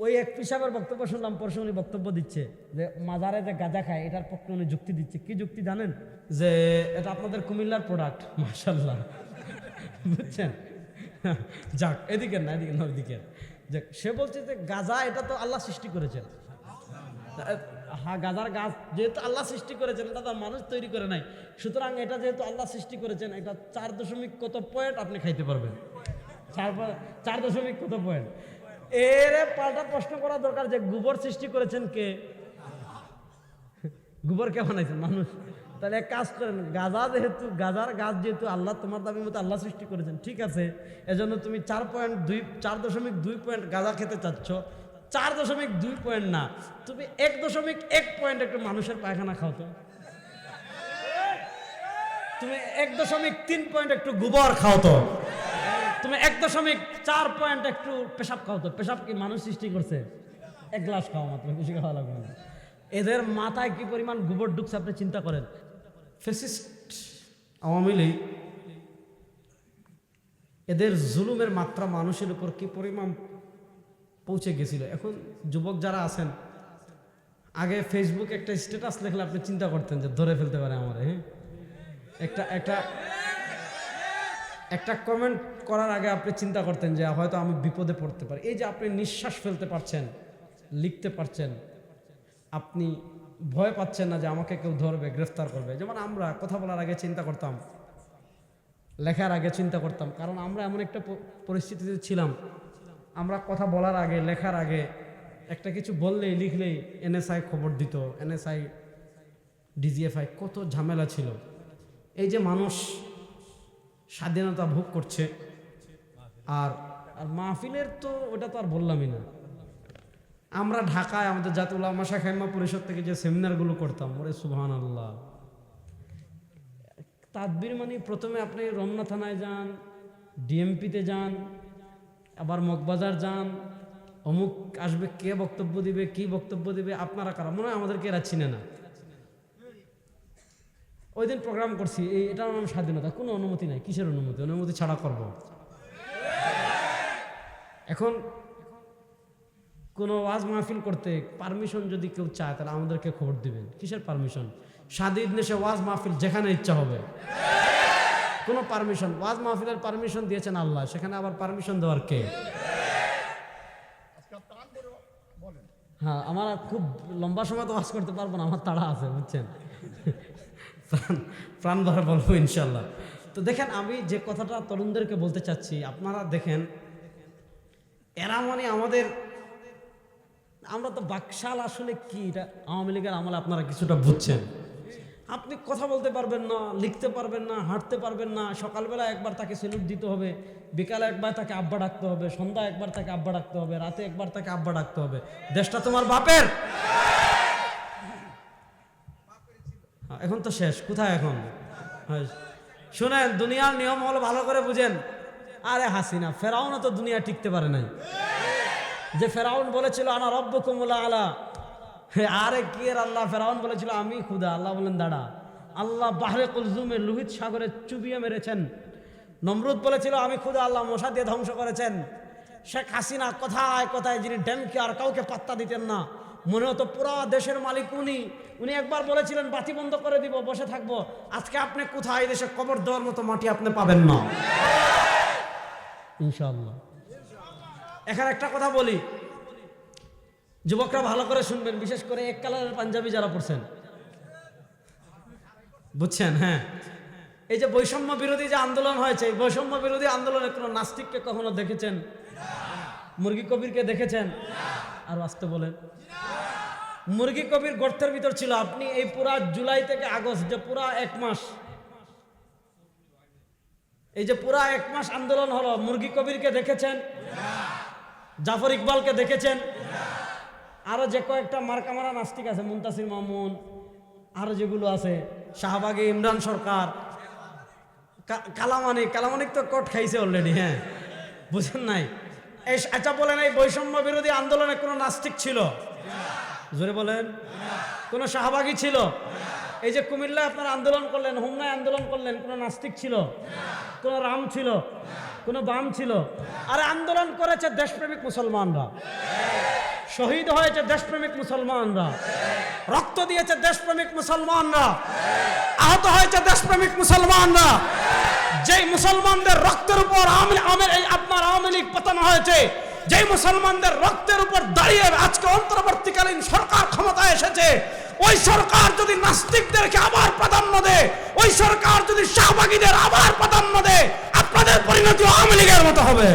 ওই এক পিসাবের বক্তব্য শুনলাম, পরশু উনি বক্তব্য দিচ্ছে যে মাজারে যে গাঁজা খায় এটার পক্ষে উনি যুক্তি দিচ্ছে। কি যুক্তি জানেন? যে এটা আপনাদের কুমিল্লার প্রোডাক্ট। মাশাআল্লাহ, বুঝছেন? যাক, এদিকে না, এদিকে না, ওইদিকে। যে সে বলছে যে গাঁজা এটা তো আল্লাহ সৃষ্টি করেছেন। হ্যাঁ, গাঁজার গাছ যেহেতু আল্লাহ সৃষ্টি করেছেন, এটা তো মানুষ তৈরি করে নাই, সুতরাং এটা যেহেতু আল্লাহ সৃষ্টি করেছেন, এটা 4 কত পয়েন্ট আপনি খাইতে পারবেন। 4 কত পয়েন্ট। এর পাল্টা প্রশ্ন করা দরকার যে গোবর সৃষ্টি করেছেন কে? গোবর কে বানাইছেন? মানুষ। তাহলে এক কাজ করেন, গাঁজার গাছ যেহেতু আল্লাহ, তোমার দাবি মতো আল্লাহ সৃষ্টি করেছেন, ঠিক আছে, এজন্য তুমি 4.2 পয়েন্ট গাঁজা খেতে চাচ্ছ। 4.2 পয়েন্ট না, তুমি 1.1 পয়েন্ট একটু মানুষের পায়খানা খাও তো। তুমি 1.3 পয়েন্ট একটু গোবর খাও তো। তুমি 1.4 পয়েন্ট একটু পেশাব খাও তো। পেশাব কি মানুষ সৃষ্টি করছে? 1 গ্লাস খাওয়া মাত্র, বেশি খাওয়া লাগবে না। এদের মাথায় কি পরিমাণ গোবর ঢুকছে আপনি চিন্তা করেন। ফ্যাসিস্ট আওয়ামী লীগ, এদের জুলুমের মাত্রা মানুষের উপর কি পরিমাণ পৌঁছে গেছিল। এখন যুবক যারা আছেন, আগে ফেসবুক একটা স্ট্যাটাস লিখলে আপনি চিন্তা করতেন যে ধরে ফেলতে পারে আমার। হ্যাঁ, একটা কমেন্ট করার আগে আপনি চিন্তা করতেন যে হয়তো আমি বিপদে পড়তে পারি। এই যে আপনি নিঃশ্বাস ফেলতে পারছেন, লিখতে পারছেন, আপনি ভয় পাচ্ছেন না যে আমাকে কেউ ধরবে, গ্রেফতার করবে। যেমন আমরা কথা বলার আগে চিন্তা করতাম, লেখার আগে চিন্তা করতাম, কারণ আমরা এমন একটা পরিস্থিতিতে ছিলাম, আমরা কথা বলার আগে, লেখার আগে, একটা কিছু বললেই লিখলেই এনএসআই খবর দিত, এনএসআই, ডিজিএফআই, কত ঝামেলা ছিল। এই যে মানুষ স্বাধীনতা ভোগ করছে, আর মাহফিলের তো ওটা তো আর বললামই না। আমরা ঢাকায় আমাদের জাতীয় উলামা শাখাইমা পরিষদ থেকে যে সেমিনারগুলো করতাম, ওরে সুবহানাল্লাহ, তাদবির মানে প্রথমে আপনি রমনা থানায় যান, ডিএমপিতে যান, আবার মগবাজার যান, অমুক আসবে, কে বক্তব্য দিবে, কি বক্তব্য দিবে, আপনারা কারা, মনে হয় আমাদেরকে এরা চিনে না। ওই দিন প্রোগ্রাম করছি, এটার নাম স্বাধীনতা, কোনো অনুমতি নাই। কিসের অনুমতি? অনুমতি ছাড়া করব। এখন কোনো ওয়াজ মাহফিল করতে পারমিশন যদি কেউ চায়, তাহলে আমাদেরকে খবর দিবেন। কিসের পারমিশন? স্বাধীন দেশে ওয়াজ মাহফিল যেখানে ইচ্ছা হবে, কোনো পারমিশন। ওয়াজ মাহফিলের পারমিশন দিয়েছেন আল্লাহ, সেখানে আবার পারমিশন দেওয়ার কে? হ্যাঁ, আমার খুব লম্বা সময় তো ওয়াজ করতে পারবো না, আমার তাড়া আছে, বুঝছেন। প্রাণ ভরা বলবো ইনশাল্লাহ। তো দেখেন, আমি যে কথাটা তরুণদেরকে বলতে চাচ্ছি, আপনারা দেখেন, এরা মানে আমাদের, আমরা তো বাকশাল আসলে কি, এটা আওয়ামী লীগের আমলে আপনারা কিছুটা বুঝছেন। আপনি কথা বলতে পারবেন না, লিখতে পারবেন না, হাঁটতে পারবেন না, সকালবেলা একবার তাকে সেলুট দিতে হবে, বিকালে একবার তাকে আব্বা ডাকতে হবে, সন্ধ্যা একবার তাকে আব্বা ডাকতে হবে, রাতে একবার তাকে আব্বা ডাকতে হবে। দেশটা তোমার বাপের, এখন তো শেষ, কোথায় এখন? শোনেন, দুনিয়ার নিয়ম হলো, ভালো করে বুঝেন। আরে হাসিনা, ফেরাউন তো দুনিয়া টিকতে পারে নাই। যে ফেরাউন বলেছিল আনা রব্বুকুমুল আলা, আরে কি এর আল্লাহ? ফেরাউন বলেছিল আমি খুদা। আল্লাহ বলেন দাঁড়া। আল্লাহ বাহরে কুলজুমে, লোহিত সাগরে চুবিয়ে মেরেছেন। নমরুদ বলেছিল আমি খুদা, আল্লাহ মশা দিয়ে ধ্বংস করেছেন। শেখ হাসিনা কোথায় কোথায়, যিনি ড্যামকে আর কাউকে পাত্তা দিতেন না, মনে হতো পুরো দেশের মালিক উনি একবার বলেছিলেন বাতি বন্ধ করে দিব, বসে থাকবো। আজকে আপনি কোথায়? দেশে কবর দেওয়ার মতো মাটি আপনি পাবেন না ইনশাআল্লাহ। এখানে একটা কথা বলি, যুবকরা ভালো করে শুনবেন, বিশেষ করে এক কালারের পাঞ্জাবি যারা পড়ছেন, বুঝছেন? হ্যাঁ, এই যে বৈষম্য বিরোধী যে আন্দোলন হয়েছে, এই বৈষম্য বিরোধী আন্দোলনে কোনো নাস্তিককে কখনো দেখেছেন? মুরগি কবিরকে দেখেছেন? আর আসতে বলেন, মুরগি কবির গর্তের ভিতর ছিল। আপনি এই পুরা জুলাই থেকে আগস্ট, যে পুরা 1 মাস, এই যে পুরা 1 মাস আন্দোলন হলো, মুরগি কবিরকে দেখেছেন? জাফর ইকবালকে দেখেছেন? আরো যে কয়েকটা মার্কামারা নাস্তিক আছে, মুনতাসির মামুন, আরো যেগুলো আছে, শাহবাগে ইমরান সরকার, কালামানিক তো কোট খাইছে অলরেডি। হ্যাঁ, বুঝেন নাই? এই আচ্ছা বলেন, এই বৈষম্য বিরোধী আন্দোলনে কোনো নাস্তিক ছিল? জোরে বলেন। কোনো শাহবাগী ছিল? এই যে কুমিল্লায় আপনারা আন্দোলন করলেন, হোমনায় আন্দোলন করলেন, কোনো নাস্তিক ছিল? কোনো রাম ছিল? কোনো বাম ছিল? আরে আন্দোলন করেছে দেশপ্রেমিক মুসলমানরা। শহীদ হয়েছে দেশপ্রেমিক মুসলমানরা, রক্ত দিয়েছে দেশপ্রেমিক মুসলমানরা, আহত হয়েছে দেশপ্রেমিক মুসলমানরা। যেই মুসলমানদের রক্তের উপর আপনার আওয়ামী লীগ পতন হয়েছে, যেই মুসলমানদের রক্তের উপর দাঁড়িয়ে আজকে অন্তর্বর্তীকালীন সরকার ক্ষমতায় এসেছে, ওই সরকার যদি নাস্তিকদেরকে আবার প্রাধান্য দেয়, ওই সরকার যদি শাহবাগীদের আবার প্রাধান্য দেয়, আপনাদের পরিণতি আওয়ামী লীগের মতো হবে।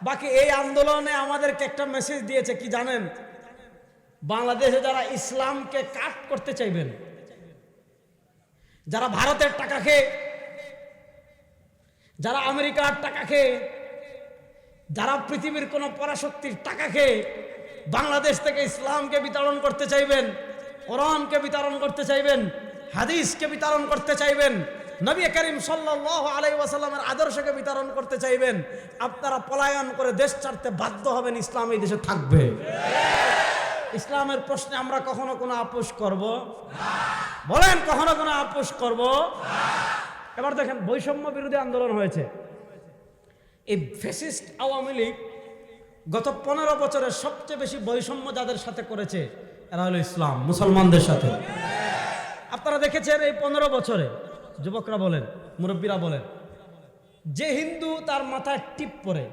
বাকি এই আন্দোলনে আমাদেরকে একটা মেসেজ দিয়েছে কি জানেন? বাংলাদেশে যারা ইসলামকে কাট করতে চাইবেন, যারা ভারতের টাকা খেয়ে, যারা আমেরিকার টাকা খেয়ে, যারা পৃথিবীর কোন পরাশক্তির টাকা খেয়ে বাংলাদেশ থেকে ইসলামকে বিতরণ করতে চাইবেন, কোরআনকে বিতরণ করতে চাইবেন, হাদিসকে বিতরণ করতে চাইবেন, নবী করিম সাল্লাল্লাহু আলাইহি ওয়াসাল্লামের আদর্শকে বিতরণ করতে চাইবেন, আপনারা পলায়ন করে দেশ ছাড়তে বাধ্য হবেন। ইসলাম এই দেশে থাকবে। ইসলামের প্রশ্নে আমরা কখনো কোনো আপোষ করব না? বলেন, কখনো কোনো আপোষ করব না? এবার দেখেন, বৈষম্য বিরোধী আন্দোলন হয়েছে। এই ফ্যাসিস্ট আওয়ামী লীগ গত 15 বছরের সবচেয়ে বেশি বৈষম্য যাদের সাথে করেছে এরা হলো ইসলাম, মুসলমানদের সাথে। আপনারা দেখেছেন এই 15 বছরে, যুবকরা বলেন, মুরব্বীরা বলেন, যে হিন্দু তার মাথায় টিপ পরে,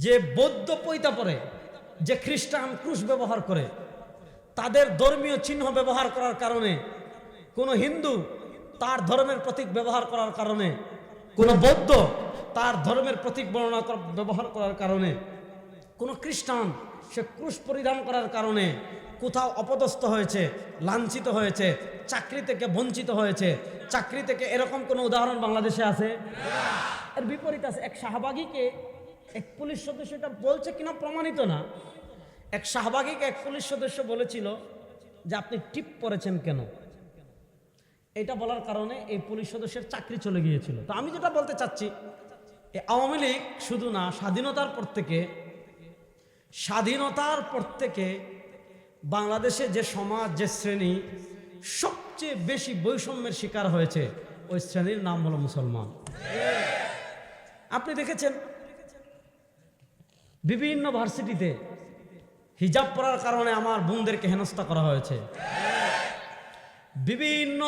যে বৌদ্ধ পৈতা পরে, যে খ্রিস্টান ক্রুশ ব্যবহার করে, তাদের ধর্মীয় চিহ্ন ব্যবহার করার কারণে, কোন হিন্দু তার ধর্মের প্রতীক ব্যবহার করার কারণে, কোন বৌদ্ধ তার ধর্মের প্রতীক বর্ণনা ব্যবহার করার কারণে, কোন খ্রিস্টান সে ক্রুশ পরিধান করার কারণে কোথাও অপদস্থ হয়েছে, লাঞ্ছিত হয়েছে, চাকরি থেকে বঞ্চিত হয়েছে। চাকরি থেকে এরকম কোনো উদাহরণ বাংলাদেশে আছে? এর বিপরীত আছে। এক শাহবাগীকে এক পুলিশ সদস্য, এটা বলছে কিনা প্রমাণিত না, এক শাহবাগীকে এক পুলিশ সদস্য বলেছিল যে আপনি টিপ পরেছেন কেন? এটা বলার কারণে এই পুলিশ সদস্যের চাকরি চলে গিয়েছিল। তো আমি যেটা বলতে চাচ্ছি, এই আওয়ামী লীগ শুধু না, স্বাধীনতার পর থেকে বাংলাদেশে যে সমাজ, যে শ্রেণী সবচেয়ে বেশি বৈষম্যের শিকার হয়েছে, ওই শ্রেণীর নাম হলো মুসলমান। আপনি দেখেছেন বিভিন্ন ভার্সিটিতে হিজাব পরার কারণে আমার বোনদেরকে হেনস্থা করা হয়েছে। বিভিন্ন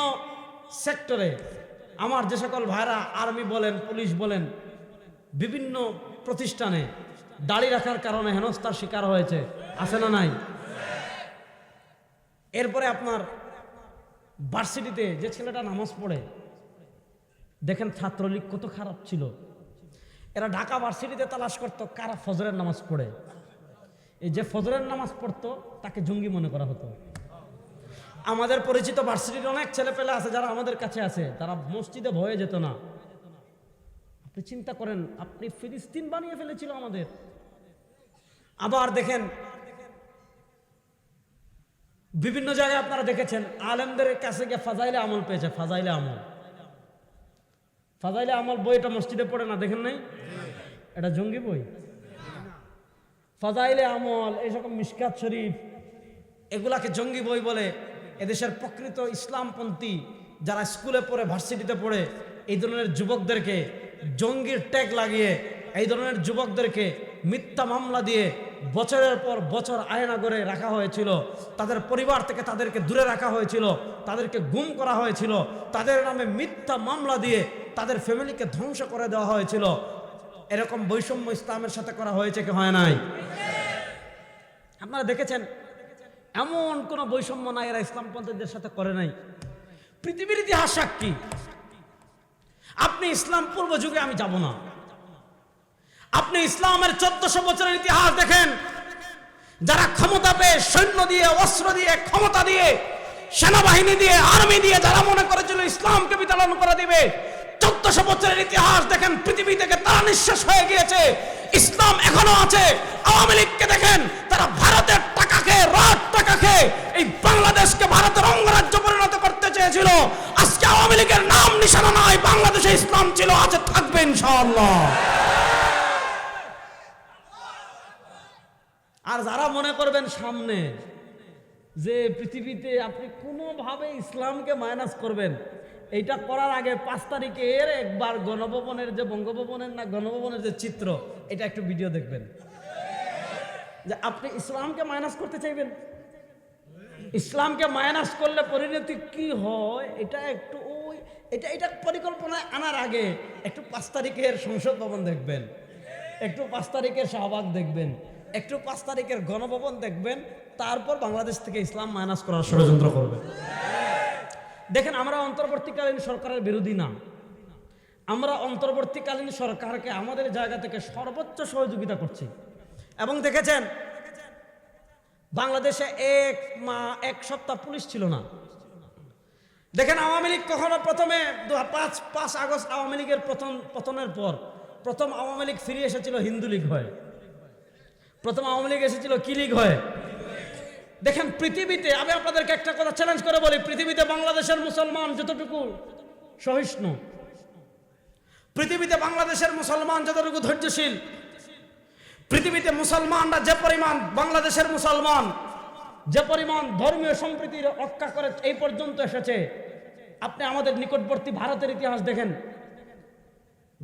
সেক্টরে আমার যে সকল ভাইরা আর্মি বলেন, পুলিশ বলেন, বিভিন্ন প্রতিষ্ঠানে দাড়ি রাখার কারণে হেনস্থার শিকার হয়েছে, আছে না নাই? এরপরে আপনার ভার্সিটিতে যে ছেলেটা নামাজ পড়ে, দেখেন ছাত্রলীগ কত খারাপ ছিল। এরা ঢাকা ভার্সিটিতে তালাশ করতো কারা ফজরের নামাজ পড়ে। এই যে ফজরের নামাজ পড়তো তাকে জঙ্গি মনে করা হতো। আমাদের পরিচিত ভার্সিটির অনেক ছেলে পেলে আছে যারা আমাদের কাছে আছে, তারা মসজিদে ভয়ে যেত না। আপনি চিন্তা করেন, আপনি ফিলিস্তিন বানিয়ে ফেলেছিল আমাদের। আবার দেখেন বিভিন্ন জায়গায় আপনারা দেখেছেন আলেমদের কাছে গিয়ে ফাজাইলে আমল পেয়েছে। ফাজাইলে আমল বইটা মসজিদে পড়ে না, দেখেন নাই? এটা জঙ্গি বই। ফাজাইলে আমল, এই সকল মিশকাত শরীফ, এগুলাকে জঙ্গি বই বলে। এদেশের প্রকৃত ইসলামপন্থী যারা স্কুলে পড়ে, ভার্সিটিতে পড়ে, এই ধরনের যুবকদেরকে জঙ্গির ট্যাগ লাগিয়ে, এই ধরনের যুবকদেরকে মিথ্যা মামলা দিয়ে বছরের পর বছর আয়না করে রাখা হয়েছিল। তাদের পরিবার থেকে তাদেরকে দূরে রাখা হয়েছিল, তাদেরকে গুম করা হয়েছিল, তাদের নামে মিথ্যা মামলা দিয়ে তাদের ফ্যামিলিকে ধ্বংস করে দেওয়া হয়েছিল। এরকম বৈষম্য ইসলামের সাথে করা হয়েছে কি হয় নাই? আপনারা দেখেছেন এমন কোন বৈষম্য নাই এরা ইসলামপন্থীদের সাথে করে নাই। পৃথিবীর ইতিহাস সাক্ষী। আপনি ইসলাম পূর্ব যুগে, আমি যাব না, আপনি ইসলামের 1400 বছরের ইতিহাস দেখেন। যারা ক্ষমতা পেয়ে, সৈন্য দিয়ে, অস্ত্র দিয়ে, ক্ষমতা দিয়ে, সেনাবাহিনী দিয়ে, আর্মি দিয়ে যারা মনে করেছিল ইসলামকে বিতাড়ন করে দিবে, 1400 বছরের ইতিহাস দেখেন, পৃথিবী থেকে তারা নিঃশেষ হয়ে গিয়েছে। ইসলাম এখনো আছে। আওয়ামী লীগকে দেখেন, তারা ভারতের টাকা খেয়ে, টাকা খেয়ে এই বাংলাদেশকে ভারতের অঙ্গরাজ্য পরিণত করতে চেয়েছিল। আজকে আওয়ামী লীগের নাম নিশানা নাই, বাংলাদেশে ইসলাম ছিল, আছে, থাকবে ইনশাআল্লাহ। আর যারা মনে করবেন সামনে, যে পৃথিবীতে আপনি কোনোভাবে ইসলামকে মাইনাস করবেন, এইটা করার আগে 5 তারিখের একবার গণভবনের যে বঙ্গভবনের না গণভবনের যে চিত্র, এটা একটু ভিডিও দেখবেন। যে আপনি ইসলামকে মাইনাস করতে চাইবেন, ইসলামকে মাইনাস করলে পরিণতি কি হয়, এটা একটু এটা পরিকল্পনায় আনার আগে একটু 5 তারিখের সংসদ ভবন দেখবেন, একটু 5 তারিখের শাহবাগ দেখবেন, একটু 5 তারিখের গণভবন দেখবেন, তারপর বাংলাদেশ থেকে ইসলাম মাইনাস করার ষড়যন্ত্র করবে। দেখেন, আমরা অন্তর্বর্তীকালীন সরকারের বিরোধী না, আমরা অন্তর্বর্তীকালীন সরকারকে আমাদের জায়গা থেকে সর্বোচ্চ সহযোগিতা করছি। এবং দেখেছেন বাংলাদেশে এক সপ্তাহ পুলিশ ছিল না। দেখেন, আওয়ামী লীগ কখনো প্রথমে 5 আগস্ট আওয়ামী লীগের পতনের পর প্রথম আওয়ামী লীগ ফিরে এসেছিল হিন্দু লীগ হয়ে, প্রথম আওয়ামী লীগ এসেছিল কি লীগ হয়ে। দেখেন, পৃথিবীতে আমি আপনাদেরকে একটা কথা চ্যালেঞ্জ করে বলি, পৃথিবীতে বাংলাদেশের মুসলমান যতটুকু সহিষ্ণু, পৃথিবীতে বাংলাদেশের মুসলমান যতটুকু ধৈর্যশীল, পৃথিবীতে মুসলমানরা যে পরিমাণ, বাংলাদেশের মুসলমান যে পরিমাণ ধর্মীয় সম্প্রীতির রক্ষা করে এই পর্যন্ত এসেছে, আপনি আমাদের নিকটবর্তী ভারতের ইতিহাস দেখেন,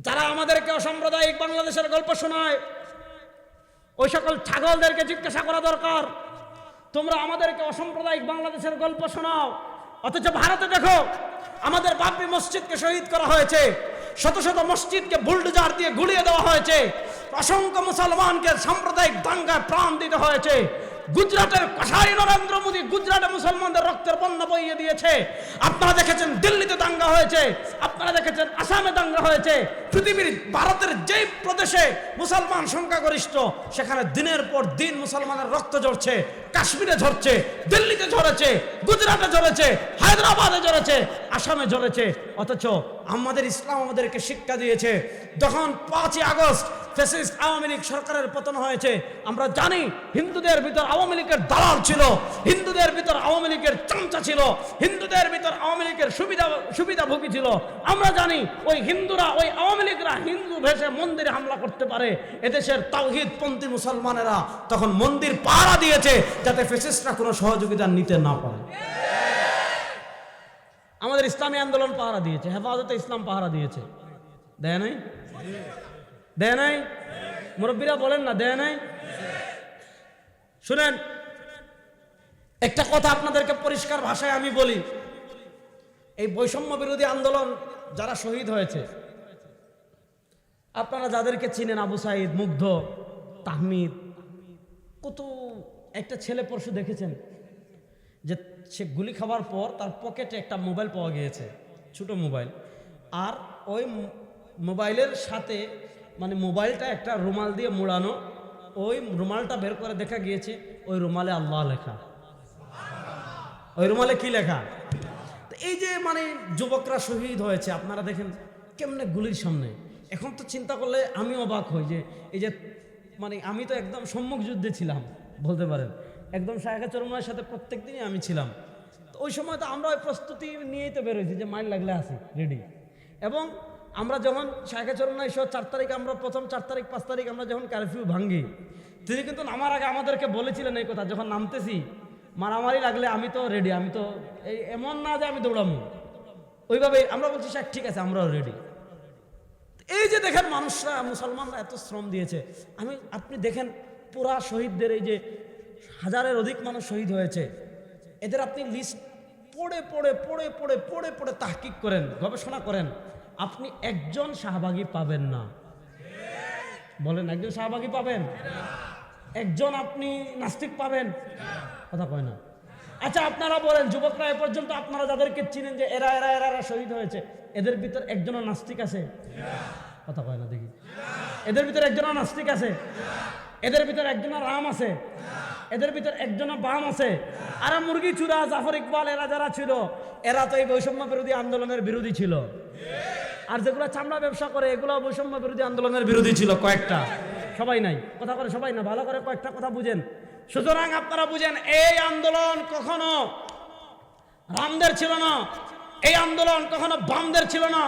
যারা আমাদেরকে অসাম্প্রদায়িক বাংলাদেশের গল্প শোনায়, ওই সকল ছাগলদেরকে জিজ্ঞাসা করা দরকার, তোমরা আমাদেরকে অসাম্প্রদায়িক বাংলাদেশের গল্প শোনাও, অথচ ভারতে দেখো আমাদের বাবরি মসজিদকে শহীদ করা হয়েছে, শত শত মসজিদকে বুলডোজার দিয়ে গুলিয়ে দেওয়া হয়েছে, অসংখ্য মুসলমানকে সাম্প্রদায়িক দাঙ্গায় প্রাণ দিতে হয়েছে। গুজরাটের কসাই নরেন্দ্র মোদী গুজরাটে মুসলমানদের রক্তের বন্যা বইয়ে দিয়েছে। আপনারা দেখেছেন দিল্লিতে দাঙ্গা হয়েছে, আপনারা দেখেছেন আসামে দাঙ্গা হয়েছে। পৃথিবীর ভারতের যেই প্রদেশে মুসলমান সংখ্যাগরিষ্ঠ, সেখানে দিনের পর দিন মুসলমানের রক্ত ঝরছে। কাশ্মীরে ঝরছে, দিল্লিতে ঝরেছে, গুজরাটে ঝরেছে, হায়দ্রাবাদে ঝরেছে, আসামে ঝরেছে। অথচ আমাদের ইসলাম আমাদেরকে শিক্ষা দিয়েছে, যখন 5ই আগস্ট ফ্যাসিস্ট আওয়ামী লীগ সরকারের পতন হয়েছে, আমরা জানি হিন্দুদের ভিতর আওয়ামী লীগের দালাল ছিল, হিন্দুদের ভিতর আওয়ামী লীগের চামচা ছিল, হিন্দুদের ভিতর আওয়ামী লীগের সুবিধাভোগী ছিল। আমরা জানি ওই হিন্দুরা, ওই আওয়ামী লীগরা হিন্দু ভেষে মন্দিরে হামলা করতে পারে। এদেশের তাওহীদপন্থী মুসলমানেরা তখন মন্দির পাহারা দিয়েছে, যাতে ফ্যাসিস্টরা কোনো সহযোগিতা নিতে না পারে। আমাদের ইসলামী আন্দোলন পাহারা দিয়েছে, হেফাজতে ইসলাম পাহারা দিয়েছে, দেয় নাই? দেয় নাই? মুরব্বীরা বলেন না, দেয় নাই? শুনেন, একটা কথা আপনাদেরকে পরিষ্কার ভাষায় আমি বলি, এই বৈষম্য বিরোধী আন্দোলন যারা শহীদ হয়েছে, আপনারা যাদেরকে চিনেন, আবু সাইদ, মুগ্ধ, তাহমিদ, কত একটা ছেলে পরশু দেখেছেন যে সে গুলি খাওয়ার পর তার পকেটে একটা মোবাইল পাওয়া গিয়েছে, ছোট মোবাইল, আর ওই মোবাইলের সাথে মানে মোবাইলটা একটা রুমাল দিয়ে মোড়ানো, ওই রুমালটা বের করে দেখা গিয়েছে ওই রুমালে আল্লাহ লেখা। ওই রুমালে কি লেখা? তো এই যে মানে যুবকরা শহীদ হয়েছে, আপনারা দেখেন কেমনে গুলির সামনে। এখন তো চিন্তা করলে আমি অবাক হই যে এই যে মানে আমি তো একদম সম্মুখ যুদ্ধে ছিলাম বলতে পারেন, একদম শায়েখে চরমনায়ের সাথে প্রত্যেক দিনই আমি ছিলাম। তো ওই সময় তো আমরা ওই প্রস্তুতি নিয়েই তো বেরোইছি যে মাইল লাগলে আসি রেডি। এবং আমরা যখন শায়েখে চরমনায় 4 তারিখ, আমরা প্রথম 4 তারিখ 5 তারিখ আমরা যখন কারফিউ ভাঙ্গি, তিনি কিন্তু নামার আগে আমাদেরকে বলেছিলেন এই কথা, যখন নামতেছি মারামারি লাগলে আমি তো রেডি, আমি তো এই এমন না যে আমি দৌড়াবো, ওইভাবে আমরা বলছি শায়েখ ঠিক আছে আমরাও রেডি। এই যে দেখেন মানুষরা, মুসলমানরা এত শ্রম দিয়েছে। আপনি দেখেন পুরা শহীদদের, এই যে হাজারের অধিক মানুষ শহীদ হয়েছে, এদের আপনি লিস্ট পড়ে পড়ে পড়ে পড়ে পড়ে পড়ে তাহকিক করেন, গবেষণা করেন, আপনি একজন শাহবাগী পাবেন না। বলেন, একজন শাহবাগী পাবেন? একজন আপনি নাস্তিক পাবেন? কথা কয় না। আচ্ছা আপনারা বলেন, যুবকরা এ পর্যন্ত আপনারা যাদেরকে চিনেন যে এরা এরা এরা এরা শহীদ হয়েছে, এদের ভিতর একজনও নাস্তিক আছে? কথা কয় না দেখি। এদের ভিতর একজনও নাস্তিক আছে? এদের ভিতর একজনের রাম আছে? এদের ভিতর একজনের বাম আছে? আর মুরগি চূড়া, জাফর ইকবাল, এরা যারা ছিল, এরা তো এই বৈষম্য বিরোধী আন্দোলনের বিরোধী ছিল। আর যেগুলো চামড়া ব্যবসা করে, এগুলো বৈষম্য বিরোধী আন্দোলনের বিরোধী ছিল কয়েকটা, সবাই নাই। কথা করে সবাই না, ভালো করে কয়েকটা কথা বুঝেন। সুতরাং আপনারা বুঝেন, এই আন্দোলন কখনো রামদের ছিল না, এই আন্দোলন কখনো বামদের ছিল না।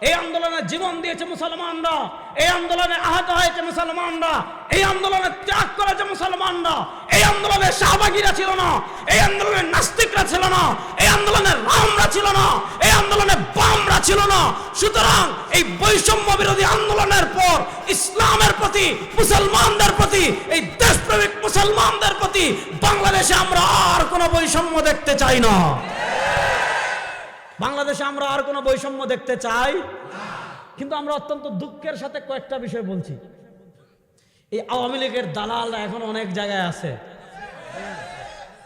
এই আন্দোলনে জীবন দিয়েছে মুসলমানরা, এই আন্দোলনে আহত হয়েছে মুসলমানরা, এই আন্দোলনে ত্যাগ করেছে মুসলমানরা, এই আন্দোলনের শাহবাগীরা ছিল না, এই আন্দোলনের নাস্তিকরা ছিল না, এই আন্দোলনের রামরা ছিল না, এই আন্দোলনের বামরা ছিল না। সুতরাং এই বৈষম্য বিরোধী আন্দোলনের পর ইসলামের প্রতি, মুসলমানদের প্রতি, এই দেশপ্রেমিক মুসলমানদের প্রতি বাংলাদেশে আমরা আর কোনো বৈষম্য দেখতে চাই না। বাংলাদেশে আমরা আর কোনো বৈষম্য দেখতে চাই। কিন্তু আমরা অত্যন্ত দুঃখের সাথে কয়েকটা বিষয় বলছি। এই আওয়ামী লীগের দালালরা এখন অনেক জায়গায় আছে,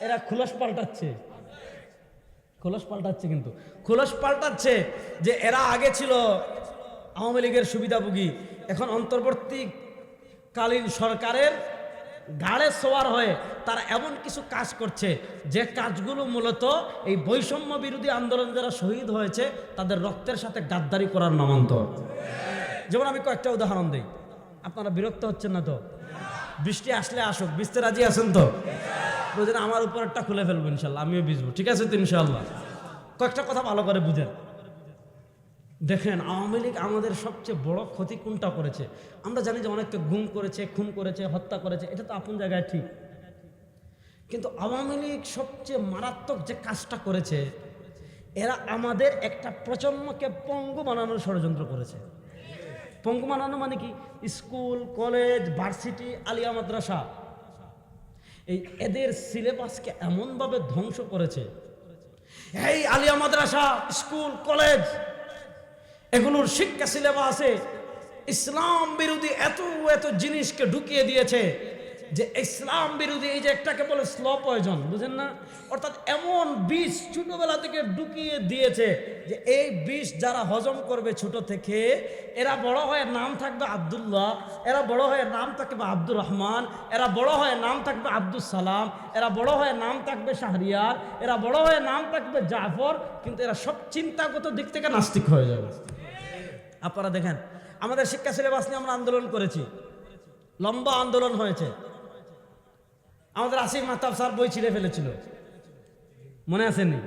এরা খোলস পাল্টাচ্ছে, কিন্তু খোলস পাল্টাচ্ছে যে এরা আগে ছিল আওয়ামী লীগের সুবিধাভোগী, এখন অন্তর্বর্তীকালীন সরকারের ঘাড়ে সওয়ার হয়ে তারা এমন কিছু কাজ করছে যে কাজগুলো মূলত এই বৈষম্য বিরোধী আন্দোলন যারা শহীদ হয়েছে তাদের রক্তের সাথে গাদ্দারি করার নামান্তর। যেমন আমি কয়েকটা উদাহরণ দিই, আপনারা বিরক্ত হচ্ছেন না তো? বৃষ্টি আসলে আসুক, ভিজতে রাজি আছেন তো? বুঝেন, আমার উপরটা খুলে ফেলবো ইনশাল্লাহ, আমিও ভিজবো, ঠিক আছে তো ইনশাল্লাহ? কয়েকটা কথা ভালো করে বুঝেন। দেখেন, আওয়ামী লীগ আমাদের সবচেয়ে বড় ক্ষতি কোনটা করেছে? আমরা জানি যে অনেককে গুম করেছে, খুন করেছে, হত্যা করেছে, এটা তো আপন জায়গায় ঠিক। কিন্তু আওয়ামী লীগ সবচেয়ে মারাত্মক যে কাজটা করেছে, এরা আমাদের একটা প্রজন্মকে পঙ্গু বানানোর ষড়যন্ত্র করেছে। পঙ্গু বানানো মানে কি? স্কুল, কলেজ, ভার্সিটি, আলিয়া মাদ্রাসা, এই এদের সিলেবাসকে এমনভাবে ধ্বংস করেছে। এই আলিয়া মাদ্রাসা, স্কুল, কলেজ, এগুলোর শিক্ষা সিলেবাসে ইসলাম বিরোধী এত জিনিসকে ঢুকিয়ে দিয়েছে যে ইসলাম বিরোধী, এই যে একটাকে বলে স্লো পয়জন, বুঝেন না? অর্থাৎ এমন বিষ ছোটবেলা থেকে ঢুকিয়ে দিয়েছে যে এই বিষ যারা হজম করবে ছোট থেকে, এরা বড় হয়ে নাম থাকবে আব্দুল্লাহ, এরা বড় হয়ে নাম থাকবে আব্দুর রহমান, এরা বড় হয়ে নাম থাকবে আব্দুল সালাম, এরা বড় হয়ে নাম থাকবে শাহরিয়ার, এরা বড় হয়ে নাম থাকবে জাফর, কিন্তু এরা সব চিন্তাগত দিক থেকে নাস্তিক হয়ে যাবে। আপনারা দেখেন, আমাদের শিক্ষা সিলেবাস নিয়ে আমরা আন্দোলন করেছি, লম্বা আন্দোলন হয়েছে। আমাদের আসিফ মাহতাব স্যার বই ছিঁড়ে ফেলেছিল, মনে আছেনি?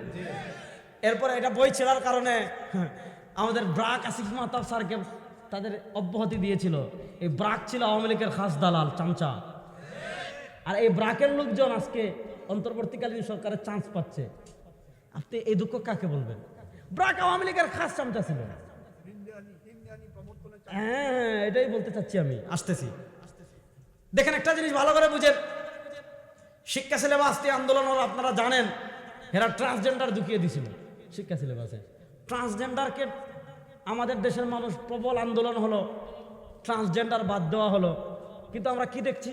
এরপরে এটা বই ছেড়ার কারণে আমাদের ব্রাক আসিফ মাহতাব স্যারকে তাদের অব্যাহতি দিয়েছিল। এই ব্রাক ছিল আওয়ামী লীগের খাস দালাল, চামচা। আর এই ব্রাকের লোকজন আজকে অন্তর্বর্তীকালীন সরকারের চান্স পাচ্ছে। আপনি এই দুঃখ কাকে বলবেন? ব্রাক আওয়ামী লীগের খাস চামচা ছিল। হ্যাঁ, এটাই বলতে চাচ্ছি আমি, আসতেছি। দেখেন, একটা জিনিস ভালো করে বুঝেন, শিক্ষা সিলেবাস দিয়ে আন্দোলন হলো, আপনারা জানেন এরা ট্রান্সজেন্ডার ঢুকিয়ে দিছিল শিক্ষা সিলেবাসে। ট্রান্সজেন্ডারকে আমাদের দেশের মানুষ, প্রবল আন্দোলন হলো, ট্রান্সজেন্ডার বাদ দেওয়া হলো। কিন্তু আমরা কি দেখছি?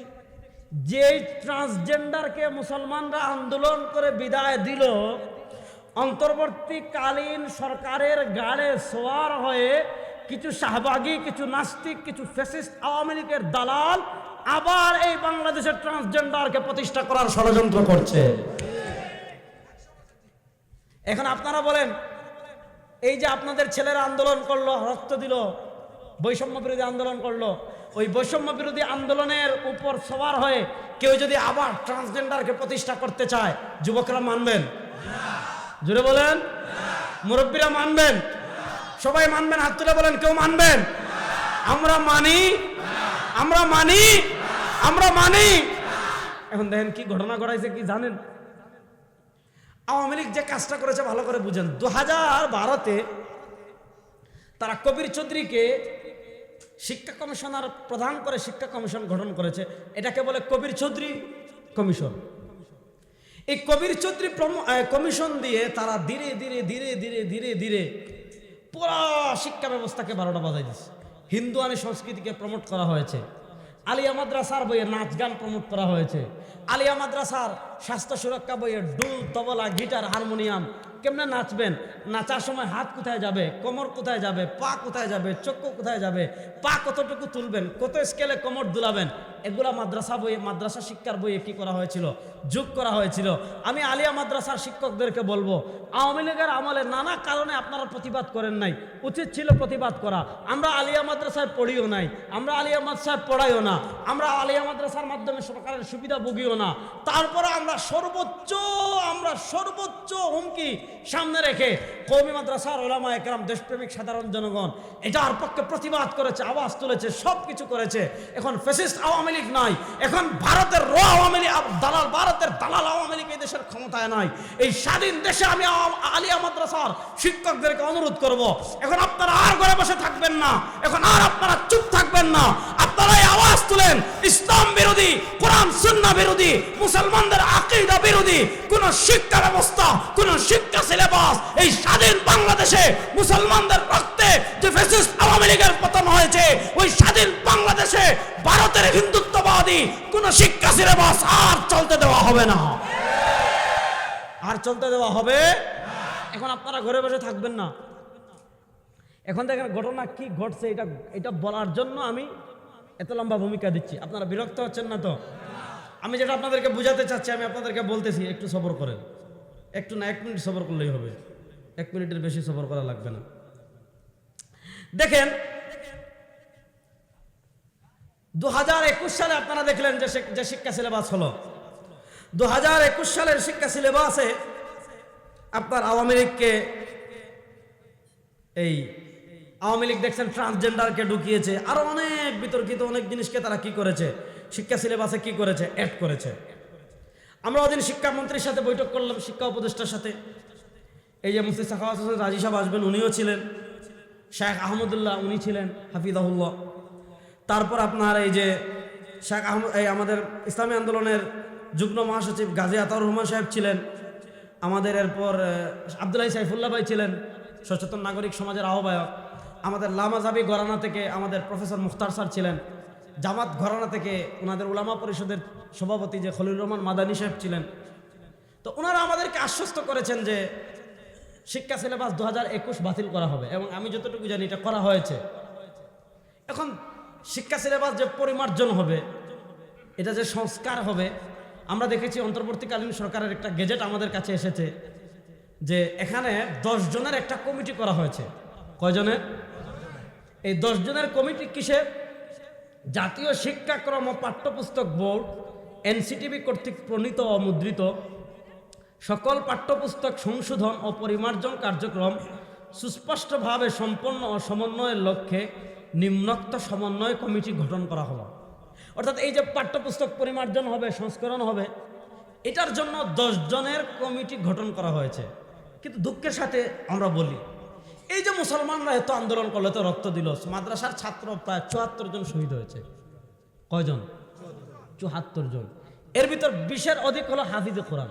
যেই ট্রান্সজেন্ডারকে মুসলমানরা আন্দোলন করে বিদায় দিল, অন্তর্বর্তীকালীন সরকারের গাড়ে সওয়ার হয়ে কিছু শাহবাগী, কিছু নাস্তিক, কিছু ফ্যাসিস্ট আওয়ামী লীগের দালাল আবার এই বাংলাদেশের ট্রান্সজেন্ডারকে প্রতিষ্ঠা করার ষড়যন্ত্র করছে। এখন আপনারা বলেন, এই যে আপনাদের ছেলেরা আন্দোলন করলো, রক্ত দিল, বৈষম্য বিরোধী আন্দোলন করলো, ওই বৈষম্য বিরোধী আন্দোলনের উপর সওয়ার হয়ে কেউ যদি আবার ট্রান্সজেন্ডারকে প্রতিষ্ঠা করতে চায়, যুবকরা মানবেন? জোরে বলেন। মুরব্বীরা মানবেন? সবাই মানবেন? হাত তুলে বলেন, কেউ মানবেন? আমরা মানি, আমরা মানি, আমরা মানি। এখন দেখেন কি ঘটনা ঘটাইছে, কি জানেন? আওয়ামী লীগ যে কাজটা করেছে ভালো করে বুঝেন। 2012-তে তারা কবির চৌধুরীকে শিক্ষা কমিশনার প্রধান করে শিক্ষা কমিশন গঠন করেছে। এটাকে বলে কবির চৌধুরী কমিশন। এই কবির চৌধুরী কমিশন দিয়ে তারা ধীরে ধীরে ধীরে ধীরে ধীরে ধীরে পুরা শিক্ষা ব্যবস্থাকে 12টা বাজাই দিচ্ছে। হিন্দুয়ানি সংস্কৃতিকে প্রমোট করা হয়েছে, আলিয়া মাদ্রাসার বইয়ে নাচ গান প্রমোট করা হয়েছে, আলিয়া মাদ্রাসার স্বাস্থ্য সুরক্ষা বইয়ে ডুল, তবলা, গিটার, হারমোনিয়াম, কেমনে নাচবেন, নাচার সময় হাত কোথায় যাবে, কোমর কোথায় যাবে, পা কোথায় যাবে, চক্ষু কোথায় যাবে, পা কতটুকু তুলবেন, কত স্কেলে কোমর দুলাবেন, এগুলা মাদ্রাসা বইয়ে, মাদ্রাসা শিক্ষার বইয়ে কি করা হয়েছিল? যোগ করা হয়েছিল। আমি আলিয়া মাদ্রাসার শিক্ষকদেরকে বলবো, আওয়ামী লীগের আমলে নানা কারণে আপনারা প্রতিবাদ করেন নাই, উচিত ছিল প্রতিবাদ করা। আমরা আলিয়া মাদ্রাসায় পড়িও নাই, আমরা আলিয়া মাদ্রাসায় পড়াইও না, আমরা আলিয়া মাদ্রাসার মাধ্যমে সরকারের সুবিধা ভুগিও না। তারপরে আমরা সর্বোচ্চ হুমকি সামনে রেখে কওমি মাদ্রাসার উলামা একরাম, দেশপ্রেমিক সাধারণ জনগণ এটার পক্ষে প্রতিবাদ করেছে, আওয়াজ তুলেছে, সব কিছু করেছে। এখন ফ্যাসিস্ট আওয়ামী লীগ নাই, এখন ভারতের আওয়ামী লীগ, দালাল, ভারতের দালাল আওয়ামী লীগ এই দেশের ক্ষমতায় নাই। এই স্বাধীন দেশে আমি আলিয়া মাদ্রাসার শিক্ষকদেরকে অনুরোধ করব, এখন আপনারা আর ঘরে বসে থাকবেন না, এখন আর আপনারা চুপ থাকবেন না, আপনারা এই আওয়াজ তুলেন। ইসলাম বিরোধী, কোরআন সুন্নাহ বিরোধী, মুসলমানদের আকীদা বিরোধী কোন শিক্ষা ব্যবস্থা, কোন শিক্ষা সিলেবাস এই স্বাধীন বাংলাদেশে মুসলমানদের রক্তে যে ফ্যাসিস্ট আওয়ামী লীগের পতন হয়েছে, ওই স্বাধীন বাংলাদেশে ভারতের হিন্দুত্ববাদী কোন শিক্ষা সিলেবাস আর চলতে দেওয়া হবে না, আর চলতে দেওয়া হবে। এখন আপনারা ঘরে বসে থাকবেন না। এখন দেখেন ঘটনা কি ঘটছে, এটা বলার জন্য আমি এত লম্বা ভূমিকা দিচ্ছি। আপনারা বিরক্ত হচ্ছেন না তো? আমি যেটা আপনাদেরকে বুঝাতে চাচ্ছি আমি আপনাদেরকে বলতেছি, একটু সবর করেন। একটু না, 1 মিনিট সবর করলেই হবে, 1 মিনিটের বেশি সবর করা লাগবে না। দেখেন 2021 সালে আপনারা দেখলেন যে শিক্ষা সিলেবাস হলো, 2021 সালের শিক্ষা সিলেবাসে আপনার আওয়ামী লীগকে, এই আওয়ামী লীগ দেখছেন ট্রান্সজেন্ডারকে ঢুকিয়েছে, আরো অনেক বিতর্কিত অনেক জিনিসকে তারা কি করেছে, শিক্ষা সিলেবাসে কি করেছে, অ্যাড করেছে। আমরা ওদিন শিক্ষামন্ত্রীর সাথে বৈঠক করলাম, শিক্ষা উপদেষ্টার সাথে। এই যে মুফতি সাখাওয়াত হোসেন রাজি সাহেব আসবেন, উনিও ছিলেন, শেখ আহমদুল্লাহ উনি ছিলেন, হাফিজাহুল্লাহ। তারপর আপনার এই যে শেখ আহমদ, এই আমাদের ইসলামী আন্দোলনের যুগ্ম মহাসচিব গাজী আতাউর রহমান সাহেব ছিলেন, আমাদের এরপর আব্দুল্লাহ সাইফুল্লাহ ভাই ছিলেন, সচেতন নাগরিক সমাজের আহ্বায়ক। আমাদের লামাজাবি ঘরানা থেকে আমাদের প্রফেসর মুখতার স্যার ছিলেন, জামাত ঘরানা থেকে ওনাদের উলামা পরিষদের সভাপতি যে খলিলুর রহমান মাদানী সাহেব ছিলেন। তো ওনারা আমাদেরকে আশ্বস্ত করেছেন যে শিক্ষা সিলেবাস 2021 বাতিল করা হবে, এবং আমি যতটুকু জানি এটা করা হয়েছে। এখন শিক্ষা সিলেবাস যে পরিমার্জন হবে, এটা যে সংস্কার হবে, আমরা দেখেছি অন্তর্বর্তীকালীন সরকারের একটা গেজেট আমাদের কাছে এসেছে যে এখানে 10 জনের একটা কমিটি করা হয়েছে। কয়জনের? এই 10 জনের কমিটি কিসের? জাতীয় শিক্ষাক্রম ও পাঠ্যপুস্তক বোর্ড এনসিটিবি কর্তৃক প্রণীত ও মুদ্রিত সকল পাঠ্যপুস্তক সংশোধন ও পরিমার্জন কার্যক্রম সুস্পষ্টভাবে সম্পন্ন ও সমন্বয়ের লক্ষ্যে নিম্নোক্ত সমন্বয় কমিটি গঠন করা হলো। অর্থাৎ এই যে পাঠ্যপুস্তক পরিমার্জন হবে, সংস্করণ হবে, এটার জন্য 10 জনের কমিটি গঠন করা হয়েছে। কিন্তু দুঃখের সাথে আমরা বলি, এই যে মুসলমানরা এত আন্দোলন করলো, এত রক্ত দিল, মাদ্রাসার ছাত্র প্রায় 74 জন শহীদ হয়েছে। কয়জন? 74 জন। এর ভিতর 20-এর অধিক হলো হাফিজে কোরআন।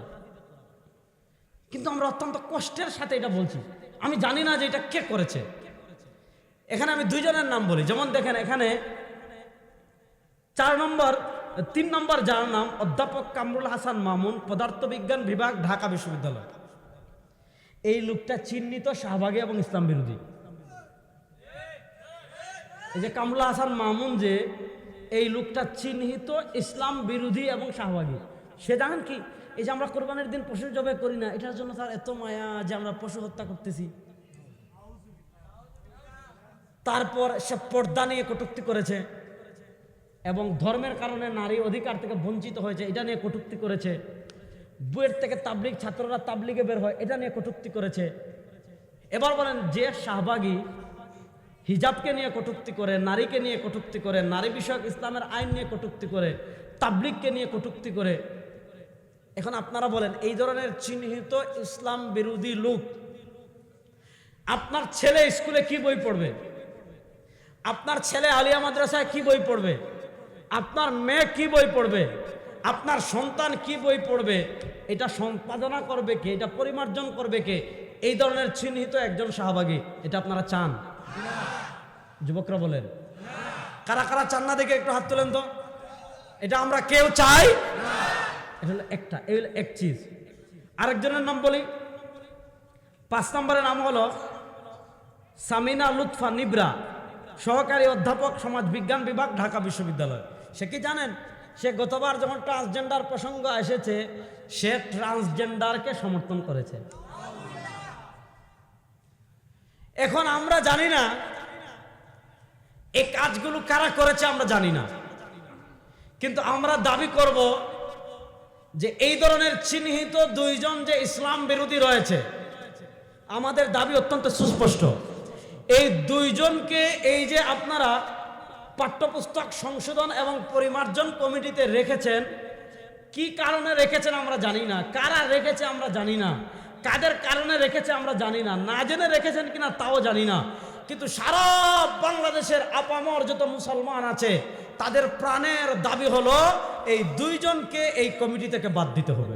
কিন্তু আমরা অত্যন্ত কষ্টের সাথে এটা বলছি, আমি জানি না যে এটা কে করেছে। এখানে আমি 2 জনের নাম বলি। যেমন দেখেন এখানে 3 নম্বর যার নাম অধ্যাপক কামরুল হাসান মামুন, পদার্থবিজ্ঞান বিভাগ, ঢাকা বিশ্ববিদ্যালয়। এই লোকটা চিহ্নিত শাহবাগী এবং ইসলাম বিরোধী। এই যে কামরুল হাসান মামুন, যে এই লোকটা চিহ্নিত ইসলাম বিরোধী এবং শাহবাগী। সে জানেন কি, এই যে আমরা কোরবানির দিন পশু জবাই করি না, এটার জন্য তার এত মায়া যে আমরা পশু হত্যা করতেছি। তারপর সে পর্দা নিয়ে কটূক্তি করেছে, এবং ধর্মের কারণে নারী অধিকার থেকে বঞ্চিত হয়েছে, এটা নিয়ে কটূক্তি করেছে। বুয়েট থেকে তাবলিগ ছাত্ররা তাবলিগে বের হয়, এটা নিয়ে কটূক্তি করেছে। এবার বলেন, যে শাহবাগী হিজাবকে নিয়ে কটূক্তি করে, নারীকে নিয়ে কটূক্তি করে, নারী বিষয়ক ইসলামের আইন নিয়ে কটূক্তি করে, তাবলিগকে নিয়ে কটূক্তি করে, এখন আপনারা বলেন এই ধরনের চিহ্নিত ইসলাম বিরোধী লোক, আপনার ছেলে স্কুলে কি বই পড়বে? আপনার ছেলে আলিয়া মাদ্রাসায় কি বই পড়বে? আপনার মেয়ে কি বই পড়বে? আপনার সন্তান কি বই পড়বে? এটা সম্পাদনা করবে কে? এটা পরিমার্জন করবে কে? এই ধরনের চিহ্নিত একজন শাহবাগী, এটা আপনারা চান? যুবকরা বলেন, কারা কারা চান না দেখে একটু হাত তোলেন তো। এটা আমরা কেউ চাই? এটা হলো একটা, এই হলো এক চিজ। আরেকজনের নাম বলি। 5 নম্বরের নাম হলো সামিনা লুৎফা নিবরা, সহকারী অধ্যাপক, সমাজ বিজ্ঞান বিভাগ, ঢাকা বিশ্ববিদ্যালয়। সে কি জানেন? সে গতবার যখন ট্রান্সজেন্ডার প্রসঙ্গ এসেছে, সে ট্রান্সজেন্ডারকে সমর্থন করেছে। এখন আমরা জানি না এই কাজগুলো কারা করেছে, আমরা জানি না, কিন্তু আমরা দাবি করব যে এই ধরনের চিহ্নিত 2 জন যে ইসলাম বিরোধী রয়েছে, আমাদের দাবি অত্যন্ত সুস্পষ্ট। এই দুইজনকে এই যে আপনারা পাঠ্যপুস্তক সংশোধন এবং পরিমার্জন কমিটিতে রেখেছেন, কি কারণে রেখেছেন আমরা জানি না, কারা রেখেছে আমরা জানি না, কাদের কারণে রেখেছে আমরা জানি না, না জেনে রেখেছেন কিনা তাও জানি না। কিন্তু সারা বাংলাদেশের আপামর যত মুসলমান আছে তাদের প্রাণের দাবি হলো এই দুইজনকে এই কমিটি থেকে বাদ দিতে হবে।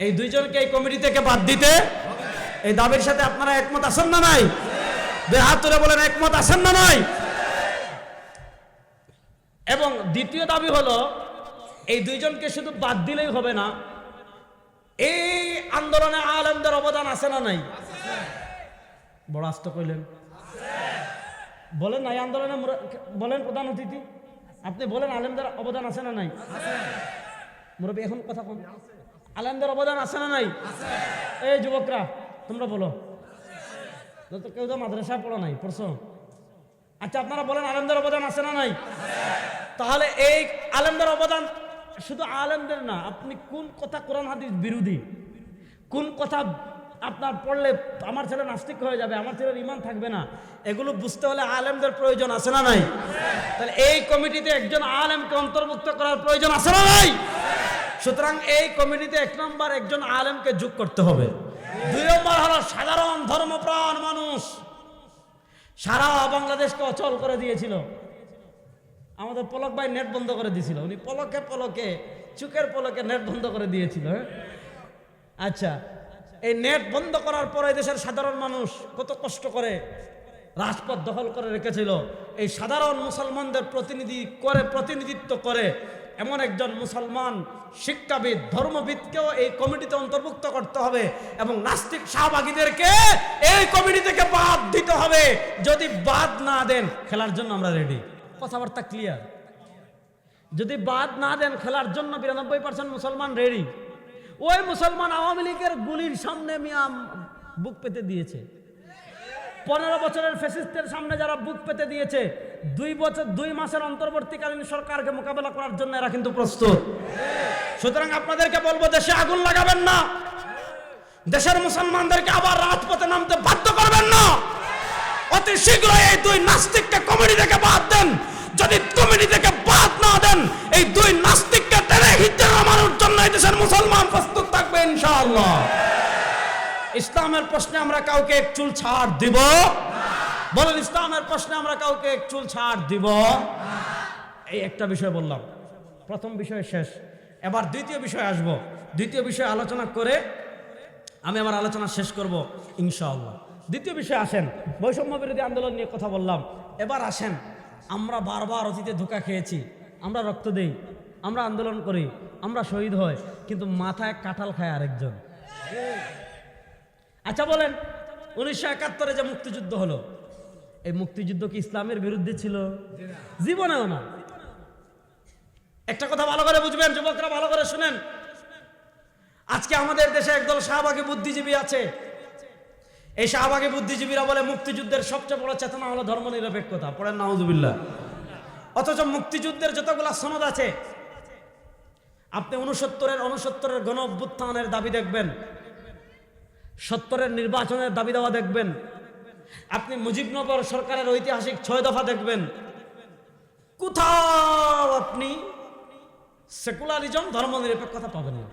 এই দুইজনকে এই কমিটি থেকে বাদ দিতে, এই দাবির সাথে আপনারা একমত আছেন না নাই? হাত তুলে বলেন একমত আছেন না নাই? এবং দ্বিতীয় দাবি হলো এই দুইজনকে শুধু বাদ দিলেই হবে না, এই আন্দোলনে আলেমদের অবদান আছে না নাই? বড় আস্ত কইলেন, বলেন নাই আন্দোলনে, বলেন প্রধান অতিথি আপনি বলেন আলেমদের অবদান আছে না নাই? মুরব্বী এখন কথা কম, আলেমদের অবদান আছে না নাই? এই যুবকরা তোমরা বলো, কেউ তো মাদ্রাসায় পড়ো নাই, পড়ছো? আচ্ছা আপনারা বলেন আলেমদের অবদান আছে না নাই? তাহলে এই আলেমদের অবদান শুধু আলেমদের না, আপনি কোন কথা কোরআন হাদিস বিরোধী, কোন কথা আপনার পড়লে আমার ছেলে নাস্তিক হয়ে যাবে, আমার ছেলের ঈমান থাকবে না, এগুলো বুঝতে হলে আলেমদের প্রয়োজন আছে না নাই? তাহলে এই কমিটিতে একজন আলেমকে অন্তর্ভুক্ত করার প্রয়োজন আছে না নাই? সুতরাং এই কমিটিতে 1 নম্বর একজন আলেমকে যোগ করতে হবে। 2 নম্বর হলো সাধারণ ধর্মপ্রাণ মানুষ। সারা বাংলাদেশকে অচল করে দিয়েছিল আমাদের পলক ভাই, নেট বন্ধ করে দিয়েছিল উনি, পলকে পলকে চুকের পলকে নেট বন্ধ করে দিয়েছিল। আচ্ছা, এই নেট বন্ধ করার পরে দেশের সাধারণ মানুষ কত কষ্ট করে রাজপথ দখল করে রেখেছিল। এই সাধারণ মুসলমানদের প্রতিনিধিত্ব করে এমন একজন মুসলমান শিক্ষাবিদ ধর্মবিদকেও এই কমিটিতে অন্তর্ভুক্ত করতে হবে এবং নাস্তিক শাহবাগীদেরকে এই কমিটি থেকে বাদ দিতে হবে। যদি বাদ না দেন খেলার জন্য আমরা রেডি। কথাবার্তা ক্লিয়ার? যদি বাদ না দেন খেলার জন্য 92% মুসলমান রেডি। ওই মুসলমান আওয়ামী লীগের গুলির সামনে মিয়া বুক পেতে দিয়েছে, 15 বছরের ফ্যাসিস্টের সামনে যারা বুক পেতে দিয়েছে, 2 মাসের অন্তর্বর্তীকালীন সরকারকে মোকাবেলা করার জন্য এরা কিন্তু প্রস্তুত। সুতরাং আপনাদেরকে বলবো, দেশে আগুন লাগাবেন না, দেশের মুসলমানদেরকে আবার রাজপথে নামতে বাধ্য করবেন না। অতি শীঘ্রই এই 2 নাস্তিককে কমিটি থেকে বাদ দেন। যদি কমিটি থেকে বাদ না দেন, এই 2 নাস্তিককে টেনে হিচড়ে নামানোর জন্য এই দেশের মুসলমান প্রস্তুত থাকবে ইনশাআল্লাহ। ইসলামের প্রশ্নে আমরা কাউকে এক চুল ছাড় দিব? বলেন, ইসলামের প্রশ্নে আমরা কাউকে এক চুল ছাড় দিব? এই একটা বিষয় বললাম, প্রথম বিষয় শেষ। এবার দ্বিতীয় বিষয় আসব। দ্বিতীয় বিষয় আলোচনা করে আমি আমার আলোচনা শেষ করব ইনশাআল্লাহ। দ্বিতীয় বিষয় আসেন, বৈষম্য বিরোধী আন্দোলন নিয়ে কথা বললাম। এবার আসেন, আমরা বারবার অতীতে ধোঁকা খেয়েছি, আমরা রক্ত দেই, আমরা আন্দোলন করি, আমরা শহীদ হই, কিন্তু মাথায় কাঁঠাল খায় আরেকজন। আচ্ছা বলেন, 1971 যে মুক্তিযুদ্ধ হলো, এই মুক্তিযুদ্ধ কি ইসলামের বিরুদ্ধে ছিল? জীবনেও না। একটা কথা ভালো করে বুঝবেন, যুবকরা ভালো করে শুনেন। আজকে আমাদের দেশে একদল শাহবাগী বুদ্ধিজীবী আছে। এই শাহবাগী বুদ্ধিজীবীরা বলে মুক্তিযুদ্ধের সবচেয়ে বড় চেতনা হলো ধর্মনিরপেক্ষতা। পড়েন নাউজুবিল্লাহ। অথচ মুক্তিযুদ্ধের যতগুলা সনদ আছে, আপনি 69-এর গণ অভ্যুত্থানের দাবি দেখবেন, 70-এর নির্বাচনের দাবি দেওয়া দেখবেন, আপনি মুজিবনগর সরকারের ঐতিহাসিক 6 দফা দেখবেন, কোথাও আপনি সেকুলারিজম ধর্মনিরপেক্ষতা পাবেন না।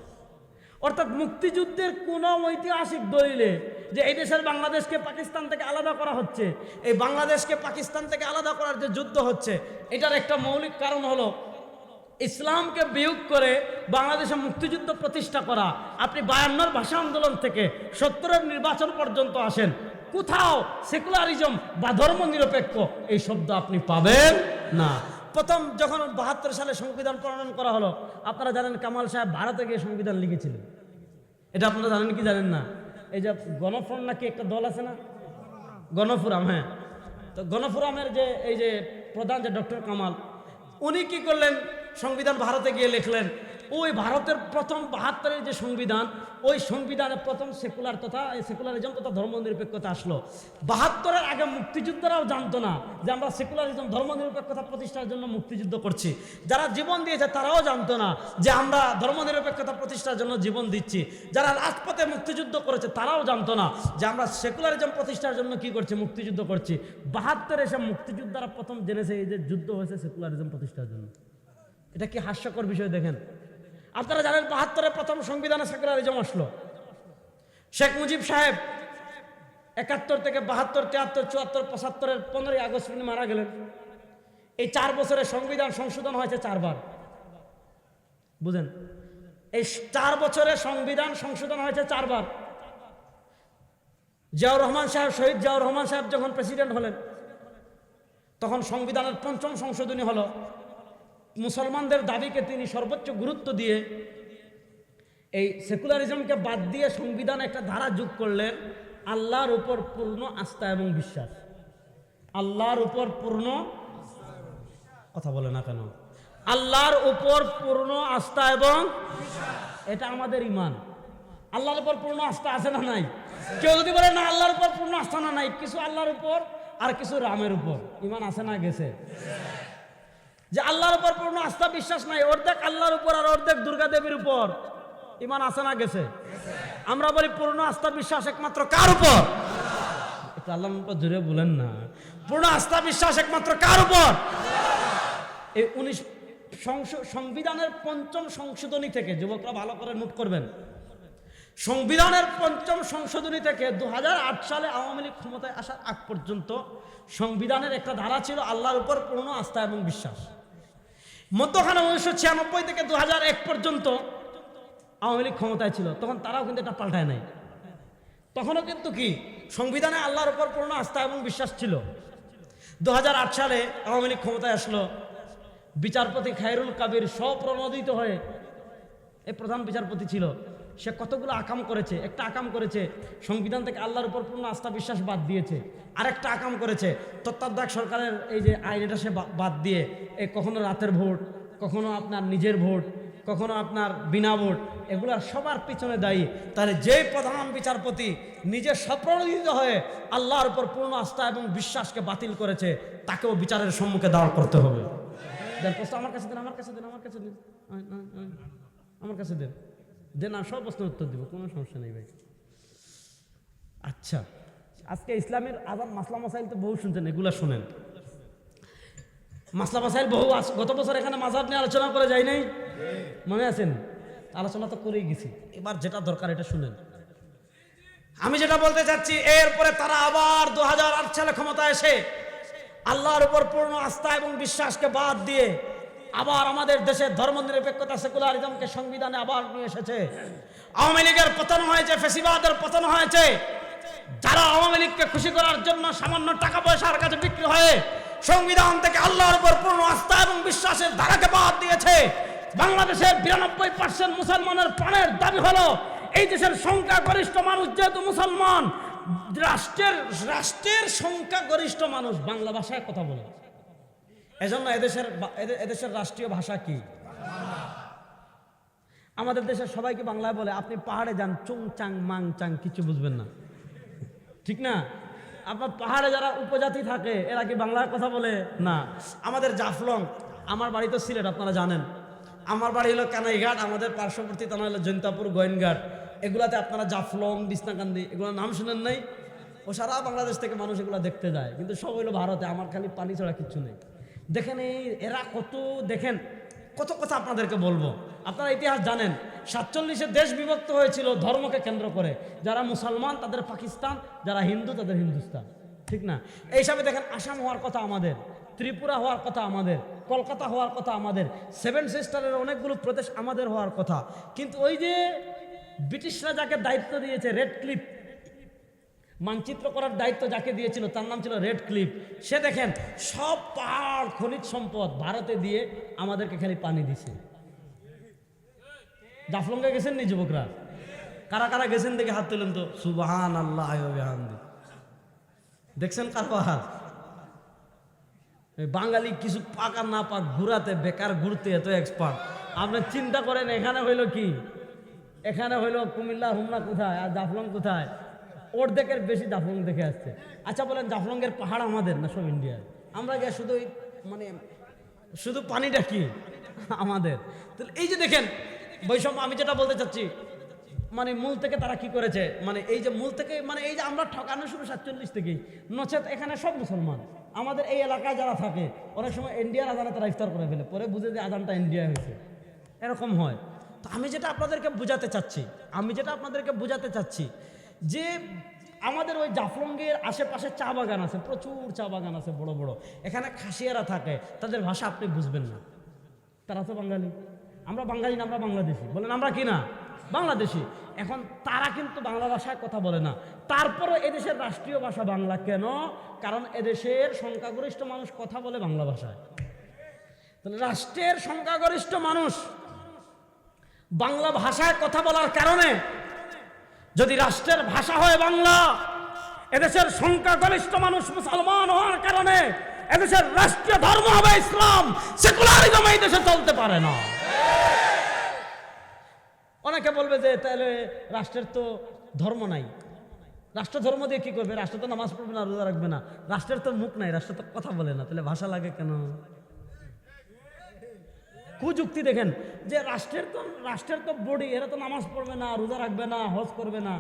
অর্থাৎ মুক্তিযুদ্ধের কোন ঐতিহাসিক দলিলে যে এই দেশের বাংলাদেশকে পাকিস্তান থেকে আলাদা করা হচ্ছে, এই বাংলাদেশকে পাকিস্তান থেকে আলাদা করার যে যুদ্ধ হচ্ছে, এটার একটা মৌলিক কারণ হলো ইসলামকে বিয়োগ করে বাংলাদেশে মুক্তিযুদ্ধ প্রতিষ্ঠা করা। আপনি 52-র ভাষা আন্দোলন থেকে 70-এর নির্বাচন পর্যন্ত আসেন, কোথাও সেকুলারিজম বা ধর্মনিরপেক্ষ এই শব্দ আপনি পাবেন না। প্রথম যখন 72 সালে সংবিধান প্রণয়ন করা হলো, আপনারা জানেন কামাল সাহেব ভারতে গিয়ে সংবিধান লিখেছিলেন। এটা আপনারা জানেন কি জানেন না? এই যে গণফোরাম নাকি একটা দল আছে না, গণফোরাম, হ্যাঁ, তো গণফোরামের যে এই যে প্রধান যে ডক্টর কামাল, উনি কি করলেন, সংবিধান ভারতে গিয়ে লিখলেন, ওই ভারতের প্রথম 72-এর যে সংবিধান, ওই সংবিধানে প্রথম সেকুলার তথা সেকুলারিজম তথা ধর্মনিরপেক্ষতা আসলো। 72-এর আগে মুক্তিযোদ্ধারাও জানতো না যে আমরা সেকুলারিজম ধর্মনিরপেক্ষতা প্রতিষ্ঠার জন্য মুক্তিযুদ্ধ করছি। যারা জীবন দিয়েছে তারাও জানতো না যে আমরা ধর্মনিরপেক্ষতা প্রতিষ্ঠার জন্য জীবন দিচ্ছি। যারা রাজপথে মুক্তিযুদ্ধ করেছে তারাও জানতো না যে আমরা সেকুলারিজম প্রতিষ্ঠার জন্য কি করছি, মুক্তিযুদ্ধ করছি। 72-এ এসে মুক্তিযোদ্ধারা প্রথম জেনেছে এই যে যুদ্ধ হয়েছে সেকুলারিজম প্রতিষ্ঠার জন্য। এটা কি হাস্যকর বিষয় দেখেন। আপনারা জানেন 72-এর প্রথম সংবিধানে সেকুলারিজম আসলো। শেখ মুজিব সাহেব 71 থেকে 72, 73, 74, 75-এর 15ই আগস্ট উনি মারা গেলেন। এই 4 বছরে সংবিধান সংশোধন হয়েছে 4 বার। বুঝেন, এই 4 বছরে সংবিধান সংশোধন হয়েছে 4 বার। জিয়াউর রহমান সাহেব, শহীদ জিয়াউর রহমান সাহেব যখন প্রেসিডেন্ট হলেন তখন সংবিধানের 5ম সংশোধনী হলো। মুসলমানদের দাবিকে তিনি সর্বোচ্চ গুরুত্ব দিয়ে এই সেকুলারিজমকে বাদ দিয়ে সংবিধানে একটা ধারা যোগ করলেন, আল্লাহর উপর পূর্ণ আস্থা এবং বিশ্বাস। আল্লাহর উপর পূর্ণ, কথা বলে না কেন, আল্লাহর উপর পূর্ণ আস্থা এবং এটা আমাদের ঈমান। আল্লাহর উপর পূর্ণ আস্থা আছে না নাই? কেউ যদি বলে না আল্লাহর উপর পূর্ণ আস্থা না নাই, কিছু আল্লাহর উপর আর কিছু রামের উপর ঈমান আছে না গেছে? যে আল্লাহর উপর পূর্ণ আস্থা বিশ্বাস নাই, অর্ধেক আল্লাহর উপর আর অর্ধেক দুর্গা দেবীর উপর ঈমান আছে না গেছে? আমরা বলি পূর্ণ আস্থা বিশ্বাস একমাত্র কার উপর? একটু আল্লাহর উপর জোরে বলেন না। পূর্ণ আস্থা বিশ্বাস একমাত্র কার উপর? এই 19 সংবিধানের 5ম সংশোধনী থেকে, যুবকরা ভালো করে নোট করবেন, সংবিধানের 5ম সংশোধনী থেকে 2008 সালে আওয়ামী লীগ ক্ষমতায় আসার আগ পর্যন্ত সংবিধানের একটা ধারা ছিল আল্লাহর উপর পূর্ণ আস্থা এবং বিশ্বাস। মধ্যখানে 1996 থেকে 2001 পর্যন্ত আওয়ামী লীগ ক্ষমতায় ছিল, তখন তারাও কিন্তু এটা পাল্টায় নাই। তখনও কিন্তু কি সংবিধানে আল্লাহর উপর পূর্ণ আস্থা এবং বিশ্বাস ছিল। 2008 সালে আওয়ামী লীগ ক্ষমতায় আসলো। বিচারপতি খায়রুল কাবির স্বপ্রণোদিত হয়ে, এই প্রধান বিচারপতি ছিল, সে কতগুলো আকাম করেছে। একটা আকাম করেছে সংবিধান থেকে আল্লাহর উপর পূর্ণ আস্থা বিশ্বাস বাদ দিয়েছে। আরেকটা আকাম করেছে তত্ত্বাবধায়ক সরকারের এই যে আইন, এটা সে বাদ দিয়ে এই কখনো রাতের ভোট, কখনো আপনার নিজের ভোট, কখনো আপনার বিনা ভোট, এগুলা সবার পিছনে দায়ী। তাহলে যে প্রধান বিচারপতি নিজে স্বপ্রণোদিত হয়ে আল্লাহর উপর পূর্ণ আস্থা এবং বিশ্বাসকে বাতিল করেছে, তাকেও বিচারের সম্মুখে দাঁড় করতে হবে। দেন প্রশ্ন আমার কাছে দেন, আমার কাছে দেন, আমার কাছে দেন, আমার কাছে দেন, দেন, আমি সব প্রশ্নের উত্তর দিব, কোনো সমস্যা নেই ভাই। আচ্ছা, আজকে ইসলামের আজাদ মাসলা মাসাইল তো বহু শুনছেন, এগুলা শুনেন। মাসলা মাসাইল বহু, গত বছর এখানে মাজার নিয়ে আলোচনা করে যাই নাই, মনে আছেন? আলোচনা তো করেই গেছি, এবার যেটা দরকার এটা শুনেন। আমি যেটা বলতে চাচ্ছি, এরপরে তারা আবার 2008 সালে ক্ষমতায় এসে আল্লাহর উপর পূর্ণ আস্থা এবং বিশ্বাসকে বাদ দিয়ে আবার আমাদের দেশের ধর্মনিরপেক্ষতা সেকুলারিজমকে সংবিধানে আবার নিয়ে এসেছে। আওয়ামী লীগের পতন হয়েছে, ফ্যাসিবাদের পতন হয়েছে। যারা আওয়ামী লীগকে খুশি করার জন্য সামান্য টাকা পয়সার কাছে বিক্রি হয়ে সংবিধান থেকে আল্লাহর উপর পূর্ণ আস্থা এবং বিশ্বাসের ধারাকে বাদ দিয়েছে। বাংলাদেশের 92% মুসলমানের প্রাণের দাবি হলো এই দেশের সংখ্যাগরিষ্ঠ মানুষ যেহেতু মুসলমান, রাষ্ট্রের সংখ্যাগরিষ্ঠ মানুষ বাংলা ভাষায় কথা বলে। এজন্য এদেশের রাষ্ট্রীয় ভাষা কি? আমাদের দেশের সবাইকে বাংলায় বলে। আপনি পাহাড়ে যান, চুং চাং মাং চাং কিছু বুঝবেন না, ঠিক না? আপনার পাহাড়ে যারা উপজাতি থাকে এরা কি বাংলায় কথা বলে না? আমাদের জাফলং, আমার বাড়ি তো সিলেট, আপনারা জানেন। আমার বাড়ি হলো কানাইঘাট, আমাদের পার্শ্ববর্তী থানা হলো জৈন্তাপুর, গোয়েনঘাট। এগুলাতে আপনারা জাফলং, বিছনাকান্দি, এগুলোর নাম শুনেন নাই? ও সারা বাংলাদেশ থেকে মানুষ এগুলো দেখতে যায়, কিন্তু সব হইলো ভারতে। আমার খালি পানি ছাড়া কিচ্ছু নেই। দেখেন এরা কত, দেখেন কত কথা আপনাদেরকে বলবো। আপনারা ইতিহাস জানেন, 47-এ দেশ বিভক্ত হয়েছিল ধর্মকে কেন্দ্র করে। যারা মুসলমান তাদের পাকিস্তান, যারা হিন্দু তাদের হিন্দুস্তান, ঠিক না? এই হিসাবে দেখেন আসাম হওয়ার কথা আমাদের, ত্রিপুরা হওয়ার কথা আমাদের, কলকাতা হওয়ার কথা আমাদের, 7 সিস্টারের অনেকগুলো প্রদেশ আমাদের হওয়ার কথা। কিন্তু ওই যে ব্রিটিশরা যাকে দায়িত্ব দিয়েছে, রেড ক্লিফ মানচিত্র করার দায়িত্ব যাকে দিয়েছিল তার নাম ছিল রেড ক্লিফ। সে দেখেন সব পাহাড় খনিজ সম্পদ ভারতে দিয়ে আমাদেরকে খালি পানি দিছে। জাফলংয়ে গেছেন নি যুবকরা? কারা কারা গেছেন দেখে হাত তুলেন তো। সুবহানাল্লাহ ওয়া বিহামদি। দেখছেন কারবার? বাঙালি কিছু পাক আর না পাক ঘুরাতে, বেকার ঘুরতে এত এক্সপার্ট। আপনি চিন্তা করেন, এখানে হইল কি, এখানে হইল কুমিল্লা হুমনা কোথায় আর জাফলং কোথায়? অর্ধেকের বেশি জাফলং দেখে আসছে। আচ্ছা বলেন, জাফলংয়ের পাহাড় আমাদের না সব ইন্ডিয়ার? আমরা গিয়ে শুধু মানে শুধু পানিটা কি আমাদের? তাহলে এই যে দেখেন বৈষম্য, আমি যেটা বলতে চাচ্ছি, মানে মূল থেকে তারা কি করেছে, মানে এই যে মূল থেকে, মানে এই যে আমরা ঠকানো শুরু 47 থেকেই, নচেত এখানে সব মুসলমান। আমাদের এই এলাকায় যারা থাকে অনেক সময় ইন্ডিয়ার আজানে তারা ইফতার করে ফেলে, পরে বুঝে যে আজানটা ইন্ডিয়া হয়েছে, এরকম হয়। তো আমি যেটা আপনাদেরকে বোঝাতে চাচ্ছি যে আমাদের ওই জাফলংয়ের আশেপাশে চা বাগান আছে, প্রচুর চা বাগান আছে বড় বড়। এখানে খাসিয়ারা থাকে, তাদের ভাষা আপনি বুঝবেন না। তারা তো বাঙালি, আমরা বাঙালি না, আমরা বাংলাদেশি। বলেন আমরা কি না বাংলাদেশি? এখন তারা কিন্তু বাংলা ভাষায় কথা বলে না, তারপরে এদেশের রাষ্ট্রীয় ভাষা বাংলা কেন? কারণ এদেশের সংখ্যাগরিষ্ঠ মানুষ কথা বলে বাংলা ভাষায়। তাহলে রাষ্ট্রের সংখ্যাগরিষ্ঠ মানুষ বাংলা ভাষায় কথা বলার কারণে, যদি রাষ্ট্রের ভাষা হয় বাংলা, এদেশের সংখ্যাগরিষ্ঠ মানুষ মুসলমান হওয়ার কারণে এদেশের রাষ্ট্রীয় ধর্ম হবে ইসলাম। সেকুলারিজম এই দেশে চলতে পারে না। অনেকে বলবে যে তাহলে রাষ্ট্রের তো ধর্ম নাই, রাষ্ট্র ধর্ম দিয়ে কি করবে? রাষ্ট্র তো নামাজ পড়বে না, রোজা রাখবে না, রাষ্ট্রের তো মুখ নাই, রাষ্ট্র তো কথা বলে না, তাহলে ভাষা লাগে কেন? কুযুক্তি দেখেন যে রাষ্ট্রের তো বডি, এরা তো নামাজ পড়বে না, রোজা রাখবে না, হজ করবে না,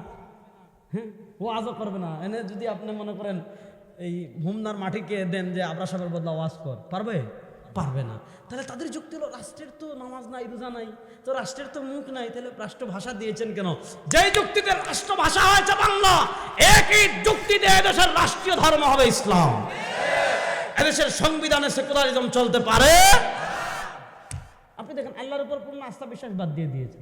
হ্যাঁ, ওয়াজও করবে না। এনে যদি আপনি মনে করেন এই হুমনার মাটিকে দেন যে আবরা সাহেবের বদলা ওয়াজ কর, পারবে না। তাহলে তাদের যুক্তি হলো রাষ্ট্রের তো নামাজ নাই, রোজা নাই, তো রাষ্ট্রের তো মুখ নাই, তাহলে রাষ্ট্র ভাষা দিয়েছেন কেন? যেই যুক্তিতে রাষ্ট্র ভাষা হয়েছে বাংলা, একই যুক্তিতে এদেশের রাষ্ট্রীয় ধর্ম হবে ইসলাম। এদেশের সংবিধানে সেকুলারিজম চলতে পারে। আপনি দেখেন আল্লাহর উপর পূর্ণ আস্থা বিশ্বাস বাদ দিয়ে দিয়েছে।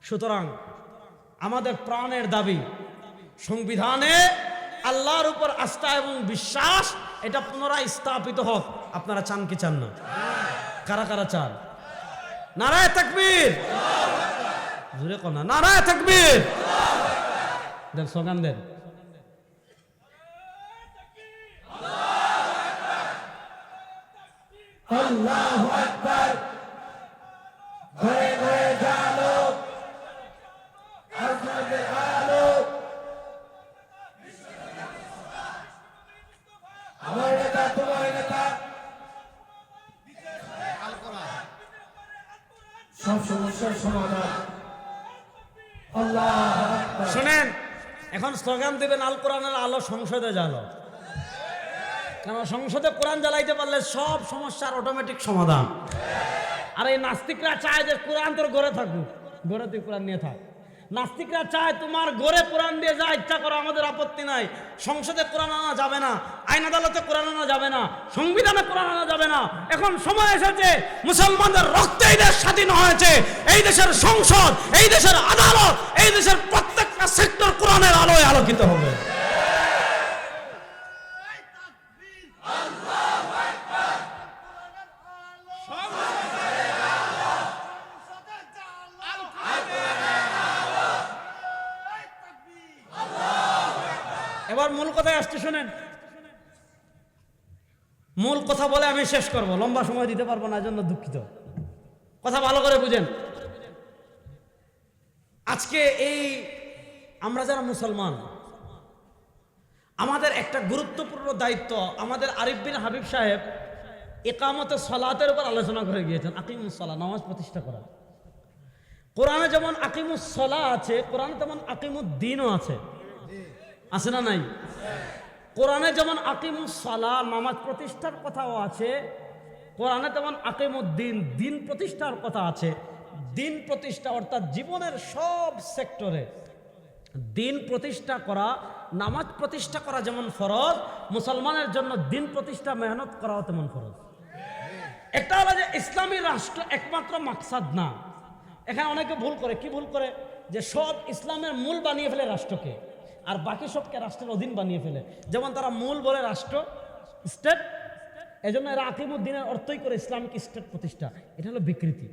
সুতরাং আমাদের প্রাণের দাবি, সংবিধানে আল্লাহর উপর আস্থা এবং বিশ্বাস এটা পুনরায় স্থাপিত হোক। আপনারা চান কি চান না? কারা কারা চান? নারায়ে তাকবীর, জোরে কোন নারায়ে তাকবীর, দেন স্লোগান দেন। আল্লাহু আকবার। ঘরে ঘরে জালো আসমানের আলো, আমার নেতা তোমার নেতা, সব সমস্যার সমাধান। আল্লাহু আকবার। শুনেন, এখন স্লোগান দেবেন আল কোরআনের আলো সংসদে জ্বালো। কারণ সংসদে কোরআন জ্বালাইতে পারলে সব সমস্যার অটোমেটিক সমাধান। আর এই নাস্তিকরা চায় যে কোরআন তোর ঘরে থাকুক, ঘরে তুই কোরআন নিয়ে থাক। নাস্তিকরা চায় তোমার ঘরে কোরআন দিয়ে যা ইচ্ছা করো, আমাদের আপত্তি নাই। সংসদে কোরআন আনা যাবে না, আইন আদালতে কোরআন আনা যাবে না, সংবিধানে কোরআন আনা যাবে না। এখন সময় এসেছে, মুসলমানদের রক্তে এই দেশ স্বাধীন হয়েছে, এই দেশের সংসদ, এই দেশের আদালত, এই দেশের প্রত্যেকটা সেক্টর কোরআনের আলোয় আলোকিত হবে। এবার মূল কথায় আসতে শুনেন, মূল কথা বলে আমি শেষ করব, লম্বা সময় দিতে পারবো না, এজন্য দুঃখিত। কথা ভালো করে বুঝেন। আজকে এই আমরা যারা মুসলমান, আমাদের একটা গুরুত্বপূর্ণ দায়িত্ব। আমাদের আরিফ বিন হাবিব সাহেব ইকামতে সলাতের উপর আলোচনা করে গিয়েছেন। আকিমুস সালাহ, নামাজ প্রতিষ্ঠা করা। কোরআনে যেমন আকিমুস সালাহ আছে, কোরআনে তেমন আকিমুদ্দিনও আছে, আছে না নাই? কোরআনে যেমন আকিমুস সালাহ নামাজ প্রতিষ্ঠার কথাও আছে, কোরআনে তেমন আকিমুদ্দিন দিন প্রতিষ্ঠার কথা আছে। দিন প্রতিষ্ঠা অর্থাৎ জীবনের সব সেক্টরে দিন প্রতিষ্ঠা করা, নামাজ প্রতিষ্ঠা করা যেমন ফরজ, মুসলমানের জন্য দিন প্রতিষ্ঠা মেহনত করাও তেমন ফরজ। একটা হলো যে ইসলামী রাষ্ট্র একমাত্র মাকসাদ না। এখানে অনেকে ভুল করে, কি ভুল করে? যে সব ইসলামের মূল বানিয়ে ফেলে রাষ্ট্রকে, আর বাকি সবকে রাষ্ট্রের অধীন বানিয়ে ফেলে। যেমন তারা মূল বলে রাষ্ট্র, স্টেট, এজন্য এরা আকিমুদ্দিনের অর্থই করে ইসলামিক স্টেট প্রতিষ্ঠা। এটা হলো বিকৃতি।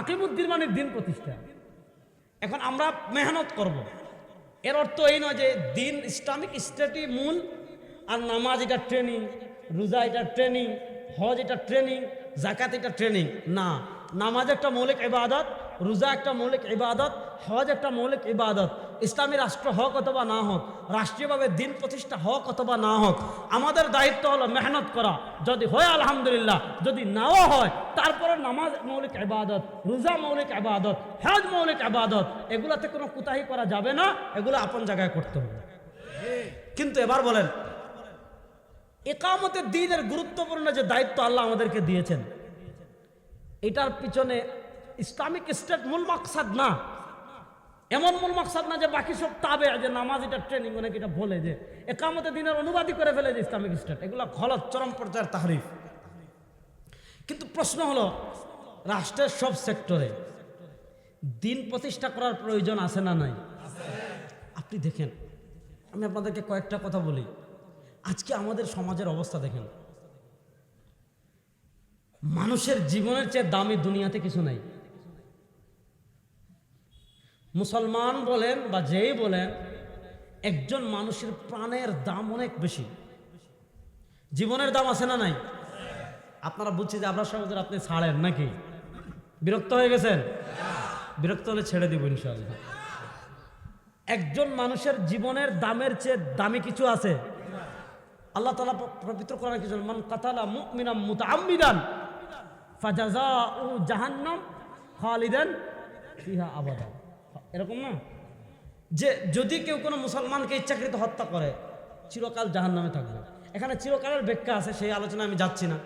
আকিমুদ্দিন মানে দিন প্রতিষ্ঠা। এখন আমরা মেহনত করব, এর অর্থ এই নয় যে দিন ইসলামিক স্টেটই মূল, আর নামাজ এটা ট্রেনিং, রোজা এটা ট্রেনিং, হজ এটা ট্রেনিং, জাকাত এটা ট্রেনিং না। নামাজ একটা মৌলিক ইবাদত, রোজা একটা মৌলিক ইবাদত, হজ একটা মৌলিক ইবাদত। ইসলামী রাষ্ট্র হোক অথবা না হোক, রাষ্ট্রীয়ভাবে দিন প্রতিষ্ঠা হোক অথবা না হোক, আমাদের দায়িত্ব হলো মেহনত করা। যদি হয় আলহামদুলিল্লাহ, যদি নাও হয় তারপরে নামাজ মৌলিক ইবাদত, রোজা মৌলিক ইবাদত, হজ মৌলিক ইবাদত, এগুলাতে কোনো কুতাহি করা যাবে না, এগুলো আপন জায়গায় করতে হবে। কিন্তু এবার বলেন, ইকামতের দ্বীনের গুরুত্বপূর্ণ যে দায়িত্ব আল্লাহ আমাদেরকে দিয়েছেন, এটার পিছনে ইসলামিক স্টেট মূল মাকসাদ না। এমন মূল মাকসাদ না যে বাকি সব তাবে, যে নামাজ এটা ট্রেনিং, অনেক এটা বলে যে ইকামতের দ্বীনের অনুবাদই করে ফেলে যে ইসলামিক স্টেট, এগুলো গলত, চরম পর্যায়ের তাহরিফ। কিন্তু প্রশ্ন হলো, রাষ্ট্রের সব সেক্টরে দিন প্রতিষ্ঠা করার প্রয়োজন আছে না নাই? আপনি দেখেন, আমি আপনাদেরকে কয়েকটা কথা বলি। আজকে আমাদের সমাজের অবস্থা দেখেন, মানুষের জীবনের চেয়ে দামি দুনিয়াতে কিছু নাই। মুসলমান বলেন বা যেই বলেন, একজন মানুষের প্রাণের দাম অনেক বেশি। জীবনের দাম আছে না নাই? আপনারা বুঝছি যে আপনার সমাজের আপনি ছাড়েন নাকি? বিরক্ত হয়ে গেছেন? বিরক্ত হলে ছেড়ে দিব ইনশাআল্লাহ। একজন মানুষের জীবনের দামের চেয়ে দামি কিছু আছে? আল্লাহ তাআলা পবিত্র কোরআনে কিছু, মান কাতালা মুমিনাম মুতাআম্মিদান ফাজাযাউ জাহান্নাম খালিদান ফিহা আবাদা। এরকম না যে যদি কেউ কোনো মুসলমানকে ইচ্ছাকৃত হত্যা করে চিরকাল জাহান্নামে থাকবে। এখানে চিরকালের ব্যাখ্যা আছে, সেই আলোচনা আমি যাচ্ছি না।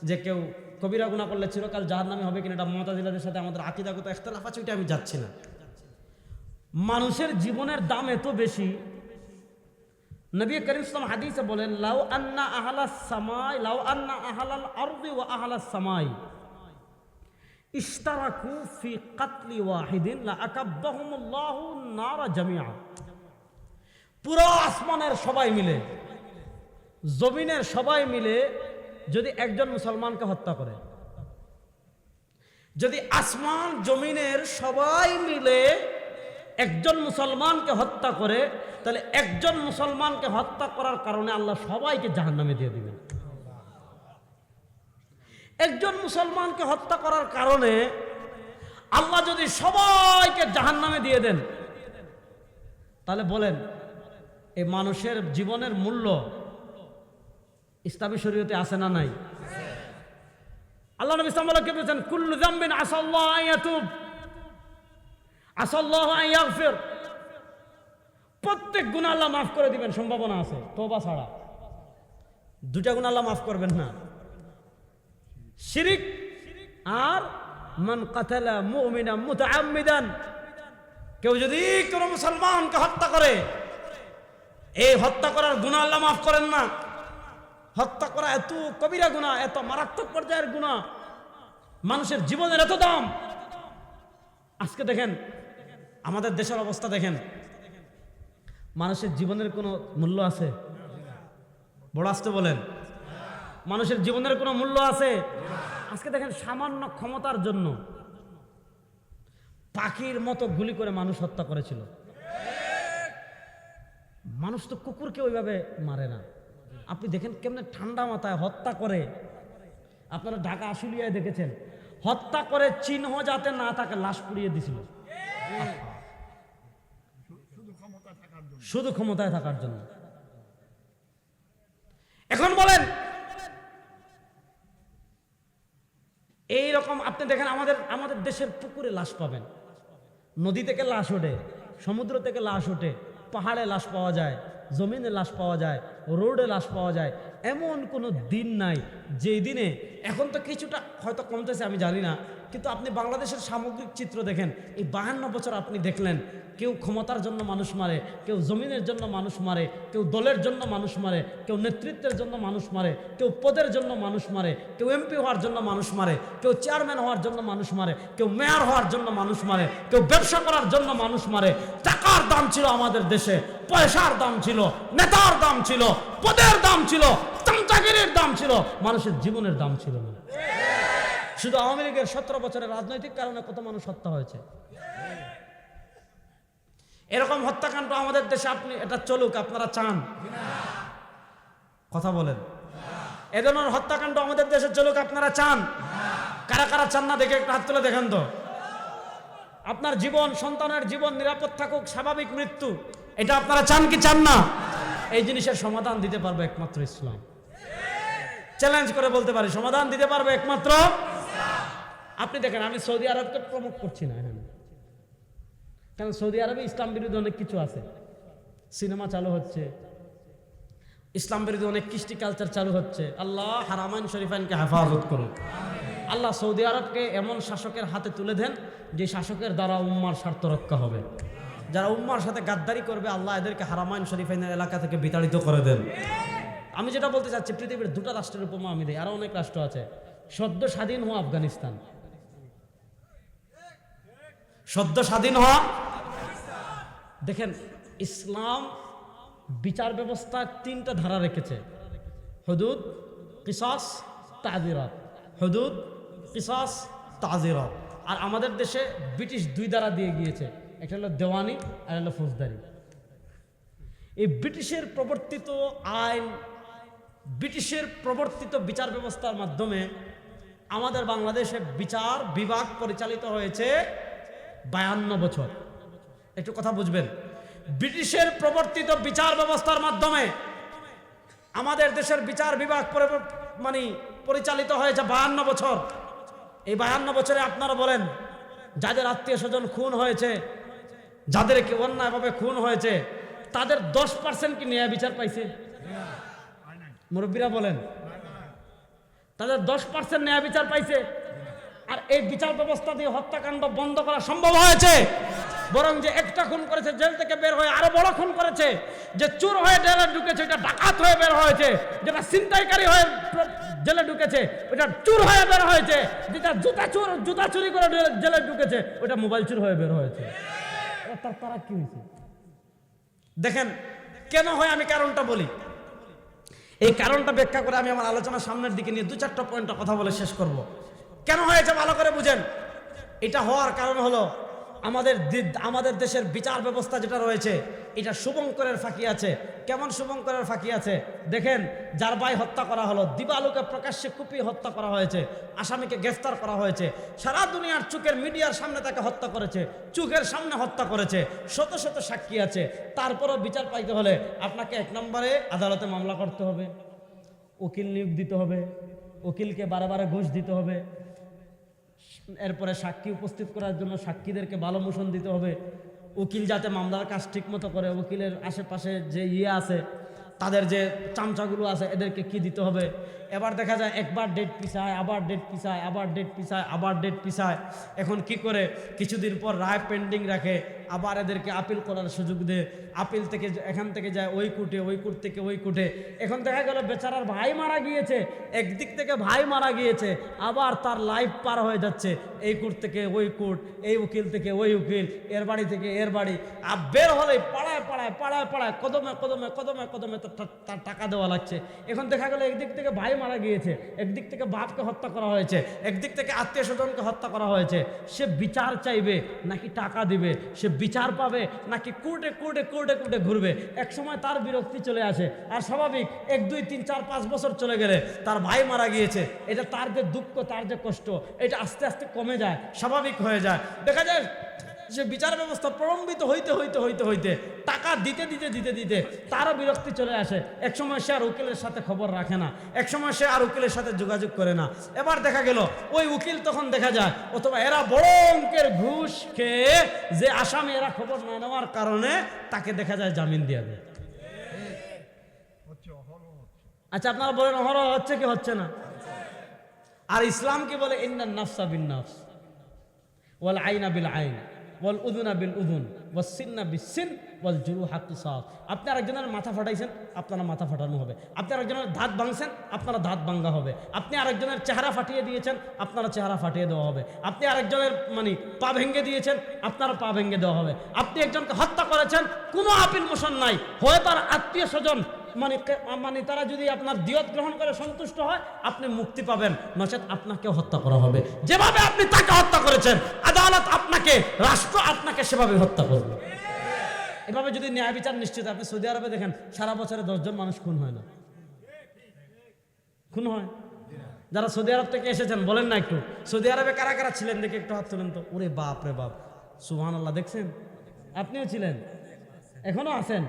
যে কেউ কবিরা গুনাহ করলে চিরকাল জাহান্নামে হবে কিনা, এটা মুতাজিলাদের সাথে আমাদের আকীদাগত ইখতিলাফ আছে, ওইটা আমি যাচ্ছি না। মানুষের জীবনের দাম এত বেশি, নবী করিম সাল্লাল্লাহু আলাইহি ওয়াসাল্লাম হাদিসে বলেন, লাউ আন্না আহলাস সামাই, লাউ আন্না আহলাল আরদি ওয়া আহলাস সামাই ইশতারাকু ফি কাতলি ওয়াহিদিন লা আকাব্বাহুমুল্লাহু নারা জামিআ। পুরো আসমানের সবাই মিলে, জমিনের সবাই মিলে যদি একজন মুসলমানকে হত্যা করে, যদি আসমান জমিনের সবাই মিলে একজন মুসলমানকে হত্যা করে, তাহলে একজন মুসলমানকে হত্যা করার কারণে আল্লাহ সবাইকে জাহান্নামে দিয়ে দিবেন। একজন মুসলমানকে হত্যা করার কারণে আল্লাহ যদি সবাইকে জাহান্নামে দিয়ে দেন, তাহলে বলেন এই মানুষের জীবনের মূল্য ইসলামী শরীয়তে আছে না নাই? আল্লাহ নবী সাল্লাল্লাহু আলাইহি ওয়াসাল্লাম বলেছেন, কুল্লু যামবিন আসাল্লাহু আন ইয়াতুব আসাল্লাহু আন ইয়াগফির। প্রত্যেক গুনাহ আল্লাহ মাফ করে দিবেন, সম্ভাবনা আছে, তওবা ছাড়া। দুটা গুনাহ আল্লাহ মাফ করবেন না, শিরিক আর মান কাতালা মুমিনান মুতাআম্মিদান। কেউ যদি কোনো মুসলমানকে হত্যা করে, এই হত্যা করার গুনাহ আল্লাহ মাফ করেন না। হত্যা করা এত কবিরা গুনাহ, এত মারাত্মক পর্যায়ের গুনাহ, মানুষের জীবনের এত দাম। আজকে দেখেন আমাদের দেশের অবস্থা, দেখেন মানুষের জীবনের কোনো মূল্য আছে? বড় আসতে বলেন, মানুষের জীবনের কোনো মূল্য আছে? আজকে দেখেন সামান্য ক্ষমতার জন্য পাখির মতো গুলি করে মানুষ হত্যা করেছিল। মানুষ তো কুকুরকে ওইভাবে মারে না। আপনি দেখেন কেমনে ঠান্ডা মাথায় হত্যা করে। আপনারা ঢাকা আশুলিয়ায় দেখেছেন, হত্যা করে চিহ্ন যাতে না থাকে লাশ পুড়িয়ে দিছিল, শুধু ক্ষমতায় থাকার জন্য। এখন বলেন, এই রকম আপনি দেখেন আমাদের দেশের পুকুরে লাশ পাবেন, নদী থেকে লাশ ওঠে, সমুদ্র থেকে লাশ ওঠে, পাহাড়ে লাশ পাওয়া যায়, জমিনে লাশ পাওয়া যায়, রোডে লাশ পাওয়া যায়। এমন কোনো দিন নাই যেই দিনে, এখন তো কিছুটা হয়তো কমতেছে আমি জানি না, কিন্তু আপনি বাংলাদেশের সামগ্রিক চিত্র দেখেন, এই 52 বছর আপনি দেখলেন কেউ ক্ষমতার জন্য মানুষ মারে, কেউ জমিনের জন্য মানুষ মারে, কেউ দলের জন্য মানুষ মারে, কেউ নেতৃত্বের জন্য মানুষ মারে, কেউ পদের জন্য মানুষ মারে, কেউ এমপি হওয়ার জন্য মানুষ মারে, কেউ চেয়ারম্যান হওয়ার জন্য মানুষ মারে, কেউ মেয়র হওয়ার জন্য মানুষ মারে, কেউ ব্যবসা করার জন্য মানুষ মারে। টাকার দাম ছিল আমাদের দেশে, পয়সার দাম ছিল, নেতার দাম ছিল, পদের দাম ছিল, চামচাগিরির দাম ছিল, মানুষের জীবনের দাম ছিল না। শুধু আওয়ামী লীগের 17 বছরের রাজনৈতিক কারণে কত মানুষ হত্যা হয়েছে। এরকম হত্যাকাণ্ড আমাদের দেশে আপনি এটা চলুক আপনারা চান? কথা বলেন। এ ধরনের হত্যাকাণ্ড আমাদের দেশে চলুক আপনারা চান? কারা কারা চান না দেখে একটু হাত তুলে দেখেন তো। আপনার জীবন, সন্তানের জীবন নিরাপদ থাকুক, স্বাভাবিক মৃত্যু, এটা আপনারা চান কি চান না? এই জিনিসের সমাধান দিতে পারবে একমাত্র ইসলাম। চ্যালেঞ্জ করে বলতে পারি, সমাধান দিতে পারবে একমাত্র। আপনি দেখেন, আমি সৌদি আরবকে প্রমোট করছি না এখানে, কারণ সৌদি আরবে ইসলাম বিরোধী অনেক কিছু আছে। সিনেমা চালু হচ্ছে, ইসলাম বিরোধী অনেক কৃষ্টি কালচার চালু হচ্ছে। আল্লাহ হারামাইন শরীফাইনকে হেফাজত করুন। আল্লাহ সৌদি আরবকে এমন শাসকের হাতে তুলে দেন যে শাসকের দ্বারা উম্মার স্বার্থ রক্ষা হবে। যারা উম্মার সাথে গাদ্দারি করবে, আল্লাহ এদেরকে হারামাইন শরীফাইনের এলাকা থেকে বিতাড়িত করে দেন। আমি যেটা বলতে চাচ্ছি, পৃথিবীর দুটো রাষ্ট্রের উপমা আমি দিই, আরো অনেক রাষ্ট্র আছে। সদ্য স্বাধীন হওয়া আফগানিস্তান, সদ্য স্বাধীন হওয়া, দেখেন ইসলাম বিচার ব্যবস্থা তিনটা ধারা রেখেছে: হুদুদ, কিসাস, তাজিরাত। হুদুদ, কিসাস, তাজিরাত। আর আমাদের দেশে ব্রিটিশ দুই ধারা দিয়ে গিয়েছে, একটা হলো দেওয়ানি আর হলো ফৌজদারি। এই ব্রিটিশের প্রবর্তিত আইন, ব্রিটিশের প্রবর্তিত বিচার ব্যবস্থার মাধ্যমে আমাদের বাংলাদেশে বিচার বিভাগ পরিচালিত হয়েছে 52 বছর। একটু কথা বুঝবেন, ব্রিটিশের প্রবর্তিত বিচার ব্যবস্থার মাধ্যমে আমাদের দেশের বিচার বিভাগ পরিচালিত হয়েছে 52 বছর। এই 52 বছরে আপনারা বলেন, যাদের আত্মীয় স্বজন খুন হয়েছে, যাদেরকে অন্যায়ভাবে খুন হয়েছে, তাদের 10% কি ন্যায় বিচার পাইছে? মুরব্বীরা বলেন, তাদের 10% ন্যায় বিচার পাইছে? আর এই বিচার ব্যবস্থা দিয়ে হত্যাকাণ্ড বন্ধ করা সম্ভব হয়েছে? বরং যে একটা খুন করেছে জেল থেকে বের হয়ে আরো বড় খুন করেছে, যে চোর হয়ে জেলে ঢুকেছে এটা ডাকাত হয়ে বের হয়েছে, যেটা ছিনতাইকারী হয়ে জেলে ঢুকেছে ওটা চোর হয়ে বের হয়েছে, যেটা জুতা চুরি করে জেলে ঢুকেছে ওটা মোবাইল চুর হয়ে বের হয়েছে। তারা কি হয়েছে দেখেন। কেন হয় আমি কারণটা বলি, এই কারণটা ব্যাখ্যা করে আমি আমার আলোচনা সামনের দিকে নিয়ে 2-4টা পয়েন্ট কথা বলে শেষ করব। কেন হয়েছে ভালো করে বুঝেন। এটা হওয়ার কারণ হলো আমাদের দেশের বিচার ব্যবস্থা যেটা রয়েছে এটা শুভঙ্করের ফাঁকি আছে। কেমন শুভঙ্করের ফাঁকি আছে দেখেন, যার ভাই হত্যা করা হলো, দিবালোকে প্রকাশ্যে কুপিয়ে হত্যা করা হয়েছে, আসামিকে গ্রেফতার করা হয়েছে, সারা দুনিয়ার চোখের মিডিয়ার সামনে তাকে হত্যা করেছে, চোখের সামনে হত্যা করেছে, শত শত সাক্ষী আছে। তারপরও বিচার পাইতে হলে আপনাকে 1 নম্বরে আদালতে মামলা করতে হবে, উকিল নিয়োগ দিতে হবে, উকিলকে বারে ঘুষ দিতে হবে, এরপরে সাক্ষী উপস্থিত করার জন্য সাক্ষীদেরকে ভালো মোশন দিতে হবে, উকিল যাতে মামলার কাজ ঠিক মতো করে, উকিলের আশেপাশে যে আছে তাদের যে চামচাগুলো আছে এদেরকে কি দিতে হবে। এবার দেখা যায় একবার ডেট পিছায়, আবার ডেট পিছায়, আবার ডেট পিছায়, আবার ডেট পিছায়। এখন কি করে, কিছুদিন পর রায় পেন্ডিং রাখে, আবার এদেরকে আপিল করার সুযোগ দেয়, আপিল থেকে এখান থেকে যায় ওই কোর্টে, ওই কোর্ট থেকে ওই কোর্টে। এখন দেখা গেল বেচারার ভাই মারা গিয়েছে, একদিক থেকে ভাই মারা গিয়েছে, আবার তার লাইফ পার হয়ে যাচ্ছে, এই কোর্ট থেকে ওই কোর্ট, এই উকিল থেকে ওই উকিল, এর বাড়ি থেকে এর বাড়ি। আর বের হলে পাড়ায় পাড়ায় পাড়ায় পাড়ায় কদমে কদমে কদমে কদমে তার টাকা দেওয়া লাগছে। এখন দেখা গেল একদিক থেকে ভাই মারা গিয়েছে, একদিক থেকে বাপকে হত্যা করা হয়েছে, একদিক থেকে আত্মীয় স্বজনকে হত্যা করা হয়েছে। সে বিচার চাইবে নাকি টাকা দিবে? সে বিচার পাবে নাকি কোর্টে কোর্টে কোর্টে কোর্টে ঘুরবে? এক সময় তার বিরক্তি চলে আসে। আর স্বাভাবিক 1, 2, 3, 4, 5 বছর চলে গেলে তার ভাই মারা গিয়েছে, এটা তার যে দুঃখ, তার যে কষ্ট, এটা আস্তে আস্তে কমে যায়, স্বাভাবিক হয়ে যায়। দেখা যায় সে বিচার ব্যবস্থা প্রলম্বিত হইতে হইতে হইতে হইতে টাকা দিতে দিতে দিতে দিতে তারও বিরক্তি চলে আসে। এক সময় সে আর উকিলের সাথে খবর রাখে না, এক সময় সে আর উকিলের সাথে যোগাযোগ করে না। এবার দেখা গেল ওই উকিল তখন দেখা যায়, অথবা এরা বড় অঙ্কের ঘুষ খেয়ে যে আসামি, এরা খবর না নেওয়ার কারণে তাকে দেখা যায় জামিন দিয়ে দেয়। আচ্ছা আপনারা বলেন অহরহ হচ্ছে কি হচ্ছে না? আর ইসলাম কি বলে? ইন্নান নাফসা বিন নাফস ওয়াল আইনা বিল আইন ওয়াল উযুনা বিল উযুন ওয়াস সিন্না বিস সিন ওয়াল জুরুহা কিসাস। আপনি আরেকজনের মাথা ফাটাইছেন, আপনারা মাথা ফাটানো হবে। আপনি আরেকজনের দাঁত ভাঙছেন, আপনারা দাঁত ভাঙা হবে। আপনি আরেকজনের চেহারা ফাটিয়ে দিয়েছেন, আপনারা চেহারা ফাটিয়ে দেওয়া হবে। আপনি আরেকজনের পা ভেঙে দিয়েছেন, আপনারা পা ভেঙে দেওয়া হবে। আপনি একজনকে হত্যা করেছেন, কোনো আপিল মোশন নাই, হয় তার আত্মীয় স্বজন তারা যদি আপনার দিয়ত গ্রহণ করে সন্তুষ্ট হয় আপনি মুক্তি পাবেন, নচেত আপনাকে হত্যা করা হবে। যেভাবে আপনি তাকে হত্যা করেছেন, আদালত আপনাকে, রাষ্ট্র আপনাকে সেভাবে হত্যা করবে। এভাবে যদি ন্যায় বিচার নিশ্চিত। আপনি সৌদি আরবে দেখেন সারা বছরে 10 জন মানুষ খুন হয় না। খুন হয়? যারা সৌদি আরব থেকে এসেছেন বলেন না একটু, সৌদি আরবে কারা কারা ছিলেন দেখে একটু হাত তুলেন তো। ওরে বাপ রে বাপ, সুবহানাল্লাহ। দেখছেন? আপনিও ছিলেন, এখনো আছেন।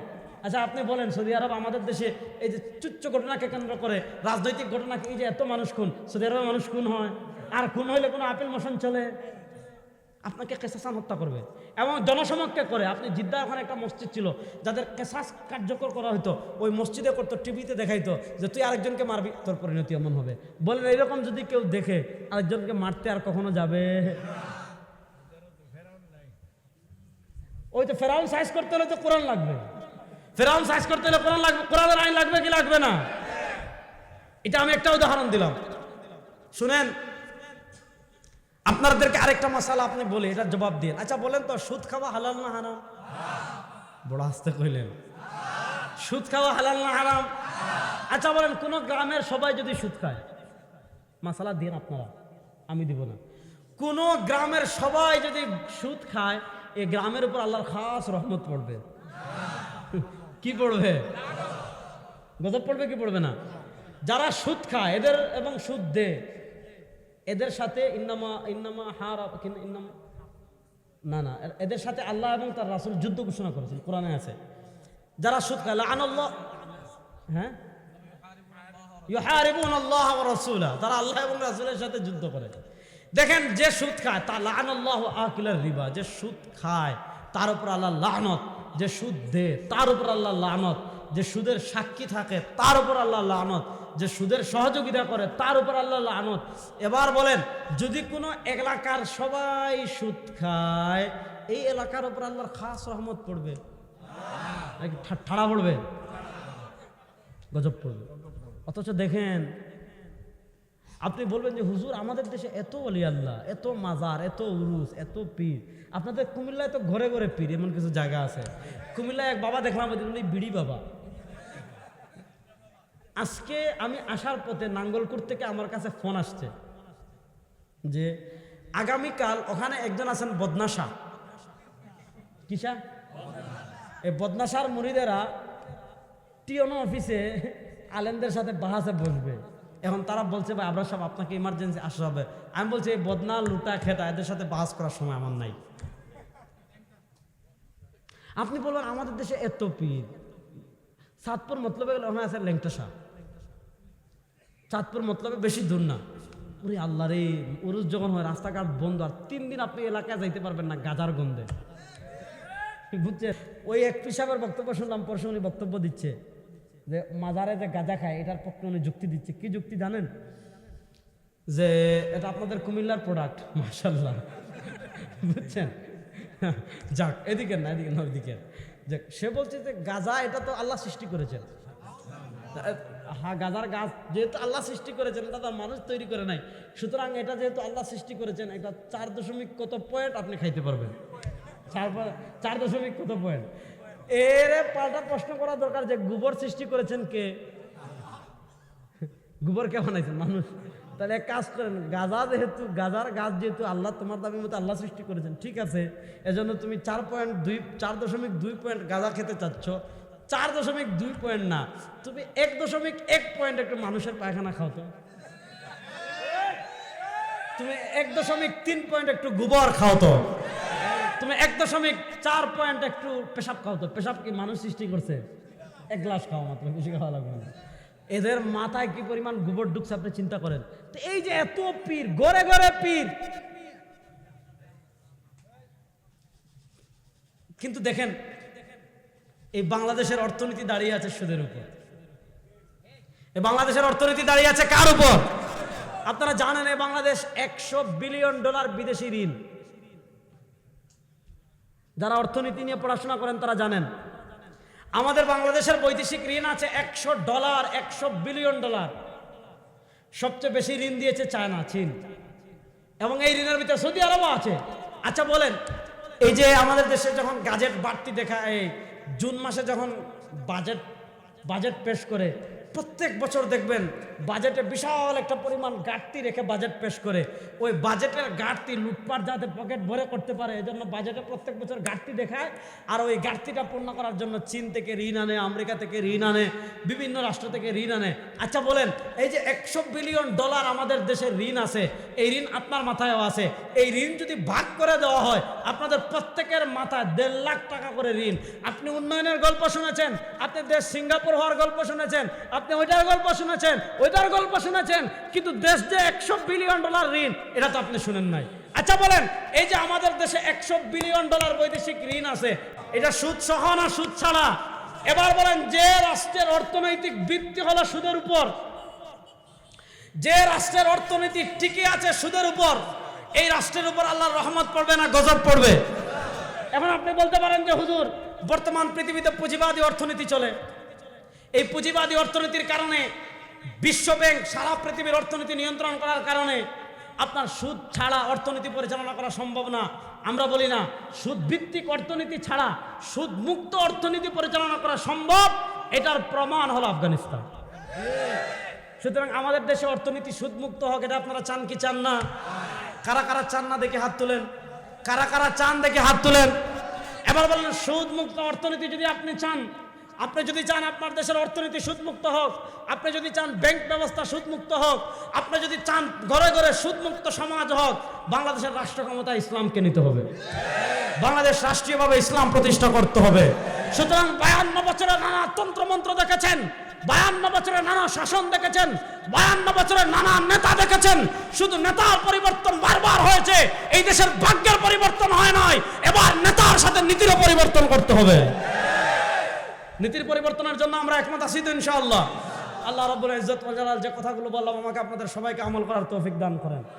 আচ্ছা আপনি বলেন, সৌদি আরব আমাদের দেশে এই যে তুচ্ছ ঘটনাকে কেন্দ্র করে, রাজনৈতিক ঘটনাকে, এই যে এত মানুষ খুন, সৌদি আরবে মানুষ খুন হয়, আর খুন হইলে কোনো আপিল মোশন চলে? আপনাকে কেসাসান হত্যা করবে এবং জনসমক্ষে করে। আপনি জিদ্দা ওখানে একটা মসজিদ ছিল, যাদের কেসাস কার্যকর করা হতো, ওই মসজিদে করতো, টিভিতে দেখাইতো যে তুই আরেকজনকে মারবি, তোর পরিণতি এমন হবে। বলেন এরকম যদি কেউ দেখে, আরেকজনকে মারতে আর কখনো যাবে? ওই তো ফেরাউন সাইজ করতে হলে তো কোরআন লাগবে, ফেরাউন সাইজ করতে হলে কোরআন লাগবে, কোরআনের আইন লাগবে কি লাগবে না? এটা আমি একটা উদাহরণ দিলাম, শুনেন। আপনাদেরকে আরেকটা মাসালা আপনি বলে এটার জবাব দিন। আচ্ছা বলেন তো, সুদ খাওয়া হালাল না হারাম? বড় আস্তে কইলেন, সুদ খাওয়া হালাল না হারাম? আচ্ছা বলেন, কোন গ্রামের সবাই যদি সুদ খায়, মাসালা দিন আপনারা, আমি দিব না। কোন গ্রামের সবাই যদি সুদ খায়, এই গ্রামের উপর আল্লাহর খাস রহমত পড়বে। কি পড়বে? গজব পড়বে কি পড়বে না? যারা সুদ খায় এদের এবং সুদ দেয় এদের সাথে না, এদের সাথে আল্লাহ এবং তার রাসূল যুদ্ধ ঘোষণা করেছেন, কোরআনে আছে। যারা সুদ খায়, লাআনাল্লাহ, হ্যাঁ, ইউহারিবুনাল্লাহ ওয়া রাসূলা, তারা আল্লাহ এবং রাসূলের সাথে যুদ্ধ করে। দেখেন, যে সুদ খায় তা লাআনাল্লাহু আকিলার রিবা, যে সুদ খায় তার উপর আল্লাহ লানত, যে সুদ দেয় তার উপর আল্লাহ লানত, যে সুদের সাক্ষী থাকে তার উপর আল্লাহ লানত, যে সুদের সহযোগিতা করে তার উপর আল্লাহ লানত। এবার বলেন, যদি কোনো এলাকার সবাই সুদ খায়, এই এলাকার উপর আল্লাহর খাস রহমত পড়বে নাকি ঠাড়া পড়বে? গজব পড়বে। অথচ দেখেন, আপনি বলবেন যে হুজুর আমাদের দেশে এত ওলি আল্লাহ, এত মাজার, এত উরুস, এত পীর। আপনাদের কুমিল্লায় তো ঘরে ঘরে পীর, এমন কিছু জায়গা আছে। কুমিল্লায় এক বাবা দেখলাম, উনি বিড়ি বাবা। আজকে আমি আসার পথে নাঙ্গলকোট থেকে আমার কাছে ফোন আসছে যে আগামীকাল ওখানে একজন আছেন বদনাশা। কিসা? এই বদনাশার মুরিদেরা টিওনো অফিসে আলেমদের সাথে বাহাসে বসবে। এখন তারা বলছে, ভাই আবরার সাহেব আপনাকে ইমার্জেন্সি আসতে হবে। আমি বলছি, এই বদনা লুটা খেটা এদের সাথে বাহাস করার সময় আমার নাই। আপনি বলবেন আমাদের দেশে এত পীর, চাঁদপুর মতলবে গেলে ওখানে আছে ল্যাংটা শাহ। চাঁদপুর মতলবে বেশি দূর না। ওরে আল্লাহ রে, উরুস যখন হয় রাস্তাঘাট বন্ধ, আর 3 দিন আপনি এলাকায় যাইতে পারবেন না গাজার গন্ধে, বুঝছেন? ওই এক পিসাবের বক্তব্য শুনলাম, পরশু উনি বক্তব্য দিচ্ছে যে মাজারে যে গাঁজা খায় এটার পক্ষে উনি যুক্তি দিচ্ছে। কি যুক্তি জানেন? যে এটা আপনাদের কুমিল্লার প্রোডাক্ট। মাশাআল্লাহ, বুঝছেন? যাক, এদিকে না, এদিকে না, ওইদিকে। যে সে বলছে যে গাঁজা এটা তো আল্লাহ সৃষ্টি করেছেন। হ্যাঁ, গাঁজার গাছ যেহেতু আল্লাহ সৃষ্টি করেছেন, এটা তো মানুষ তৈরি করে নাই, সুতরাং এটা যেহেতু আল্লাহ সৃষ্টি করেছেন, এটা 4 কত পয়েন্ট আপনি খাইতে পারবেন। 4 কত পয়েন্ট। এর পাল্টা প্রশ্ন করা দরকার যে গোবর সৃষ্টি করেছেন কে? গোবর কে বানাইছেন? মানুষ। তাহলে এক কাজ করেন, গাজার গাছ যেহেতু আল্লাহ, তোমার দাবি মতো আল্লাহ সৃষ্টি করেছেন, ঠিক আছে, এজন্য তুমি 4.2 পয়েন্ট গাঁজা খেতে চাচ্ছ। 4.2 পয়েন্ট না, তুমি 1.1 পয়েন্ট একটু মানুষের পায়খানা খাও তো। তুমি 1.3 পয়েন্ট একটু গোবর খাও তো। তুমি 1.4 পয়েন্ট একটু পেশাব খাও তো। পেশাব কি মানুষ সৃষ্টি করছে? 1 গ্লাস খাও মাত্র, বেশি খাওয়া লাগবে না। এদের মাথায় কি পরিমাণ গোবর ঢুকছে আপনি চিন্তা করেন। তো এই যে এত পীর, ঘরে ঘরে পীর, কিন্তু দেখেন এই বাংলাদেশের অর্থনীতি দাঁড়িয়ে আছে সুদের উপর। এই বাংলাদেশের অর্থনীতি দাঁড়িয়ে আছে কার উপর? আপনারা জানেন এই বাংলাদেশ $100 বিলিয়ন বিদেশি ঋণ। যারা অর্থনীতি নিয়ে পড়াশোনা করেন তারা জানেন আমাদের বাংলাদেশের বৈদেশিক ঋণ আছে $100 বিলিয়ন। সবচেয়ে বেশি ঋণ দিয়েছে চায়না, চীন, এবং এই ঋণের ভিতরে সৌদি আরবও আছে। আচ্ছা বলেন, এই যে আমাদের দেশে যখন বাজেট বাড়তি দেখা, এই জুন মাসে যখন বাজেট পেশ করে, প্রত্যেক বছর দেখবেন বাজেটে বিশাল একটা পরিমাণ ঘাটতি রেখে বাজেট পেশ করে। ওই বাজেটের ঘাটতি লুটপাট যাতে পকেট ভরে করতে পারে, এজন্য বাজেটে প্রত্যেক বছর ঘাটতি দেখায়। আর ওই ঘাটতিটা পূর্ণ করার জন্য চীন থেকে ঋণ আনে, আমেরিকা থেকে ঋণ আনে, বিভিন্ন রাষ্ট্র থেকে ঋণ আনে। আচ্ছা বলেন, এই যে $100 বিলিয়ন আমাদের দেশের ঋণ আছে, এই ঋণ আপনার মাথায়ও আছে, এই ঋণ যদি ভাগ করে দেওয়া হয় আপনাদের প্রত্যেকের মাথায় 1.5 লাখ টাকা করে ঋণ। আপনি উন্নয়নের গল্প শুনেছেন, আপনি দেশ সিঙ্গাপুর হওয়ার গল্প শুনেছেন, আপনি ওইটার গল্প শুনেছেন, ওইটার গল্প শুনেছেন, কিন্তু দেশ যে $100 বিলিয়ন ঋণ এটা তো আপনি শুনেন নাই। আচ্ছা বলেন, এই যে আমাদের দেশে $100 বিলিয়ন বৈদেশিক ঋণ আছে, এটা সুদ সহ না সুদ ছাড়া? এবার বলেন, যে রাষ্ট্রের অর্থনৈতিক ভিত্তি হলো সুদের উপর, যে রাষ্ট্রের অর্থনীতি টিকে আছে সুদের উপর, এই রাষ্ট্রের উপর আল্লাহর রহমত পড়বে না গজব পড়বে? এখন আপনি বলতে পারেন যে হুজুর, বর্তমান পৃথিবীতে পুঁজিবাদী অর্থনীতি চলে, এই পুঁজিবাদী অর্থনীতির কারণে বিশ্ব ব্যাংক সারা পৃথিবীর অর্থনীতি নিয়ন্ত্রণ করার কারণে আপনার সুদ ছাড়া অর্থনীতি পরিচালনা করা সম্ভব না। আমরা বলি না, সুদ ভিত্তিক অর্থনীতি ছাড়া সুদ মুক্ত অর্থনীতি পরিচালনা করা সম্ভব। এটার প্রমাণ হলো আফগানিস্তান। সুতরাং আমাদের দেশে অর্থনীতি সুদ মুক্ত হোক, এটা আপনারা চান কি চান না? কারা কারা চান না দেখে হাত তুলেন, কারা কারা চান দেখে হাত তুলেন। এবার বলেন, সুদ মুক্ত অর্থনীতি যদি আপনি চান, আপনি যদি চান আপনার দেশের অর্থনীতি সুদমুক্ত হোক, আপনি যদি চান ব্যাংক ব্যবস্থা সুদমুক্ত হোক, আপনি যদি চান ঘরে ঘরে সুদমুক্ত সমাজ হোক, বাংলাদেশের রাষ্ট্র ক্ষমতা ইসলামকে নিতে হবে, বাংলাদেশ রাষ্ট্রীয়ভাবে ইসলাম প্রতিষ্ঠা করতে হবে। সুতরাং 52 বছরের নানা তন্ত্রমন্ত্র দেখেছেন, 52 বছরের নানা শাসন দেখেছেন, 52 বছরের নানা নেতা দেখেছেন, শুধু নেতার পরিবর্তন বারবার হয়েছে, এই দেশের ভাগ্যের পরিবর্তন হয় নাই। এবার নেতার সাথে নীতিরও পরিবর্তন করতে হবে। নীতির পরিবর্তনের জন্য আমরা একমত আছি তো ইনশাআল্লাহ। আল্লাহ রাব্বুল ইজ্জত ওয়াল জালাল যে কথাগুলো বললাম, আমাকে আপনাদের সবাইকে আমল করার তৌফিক দান করেন।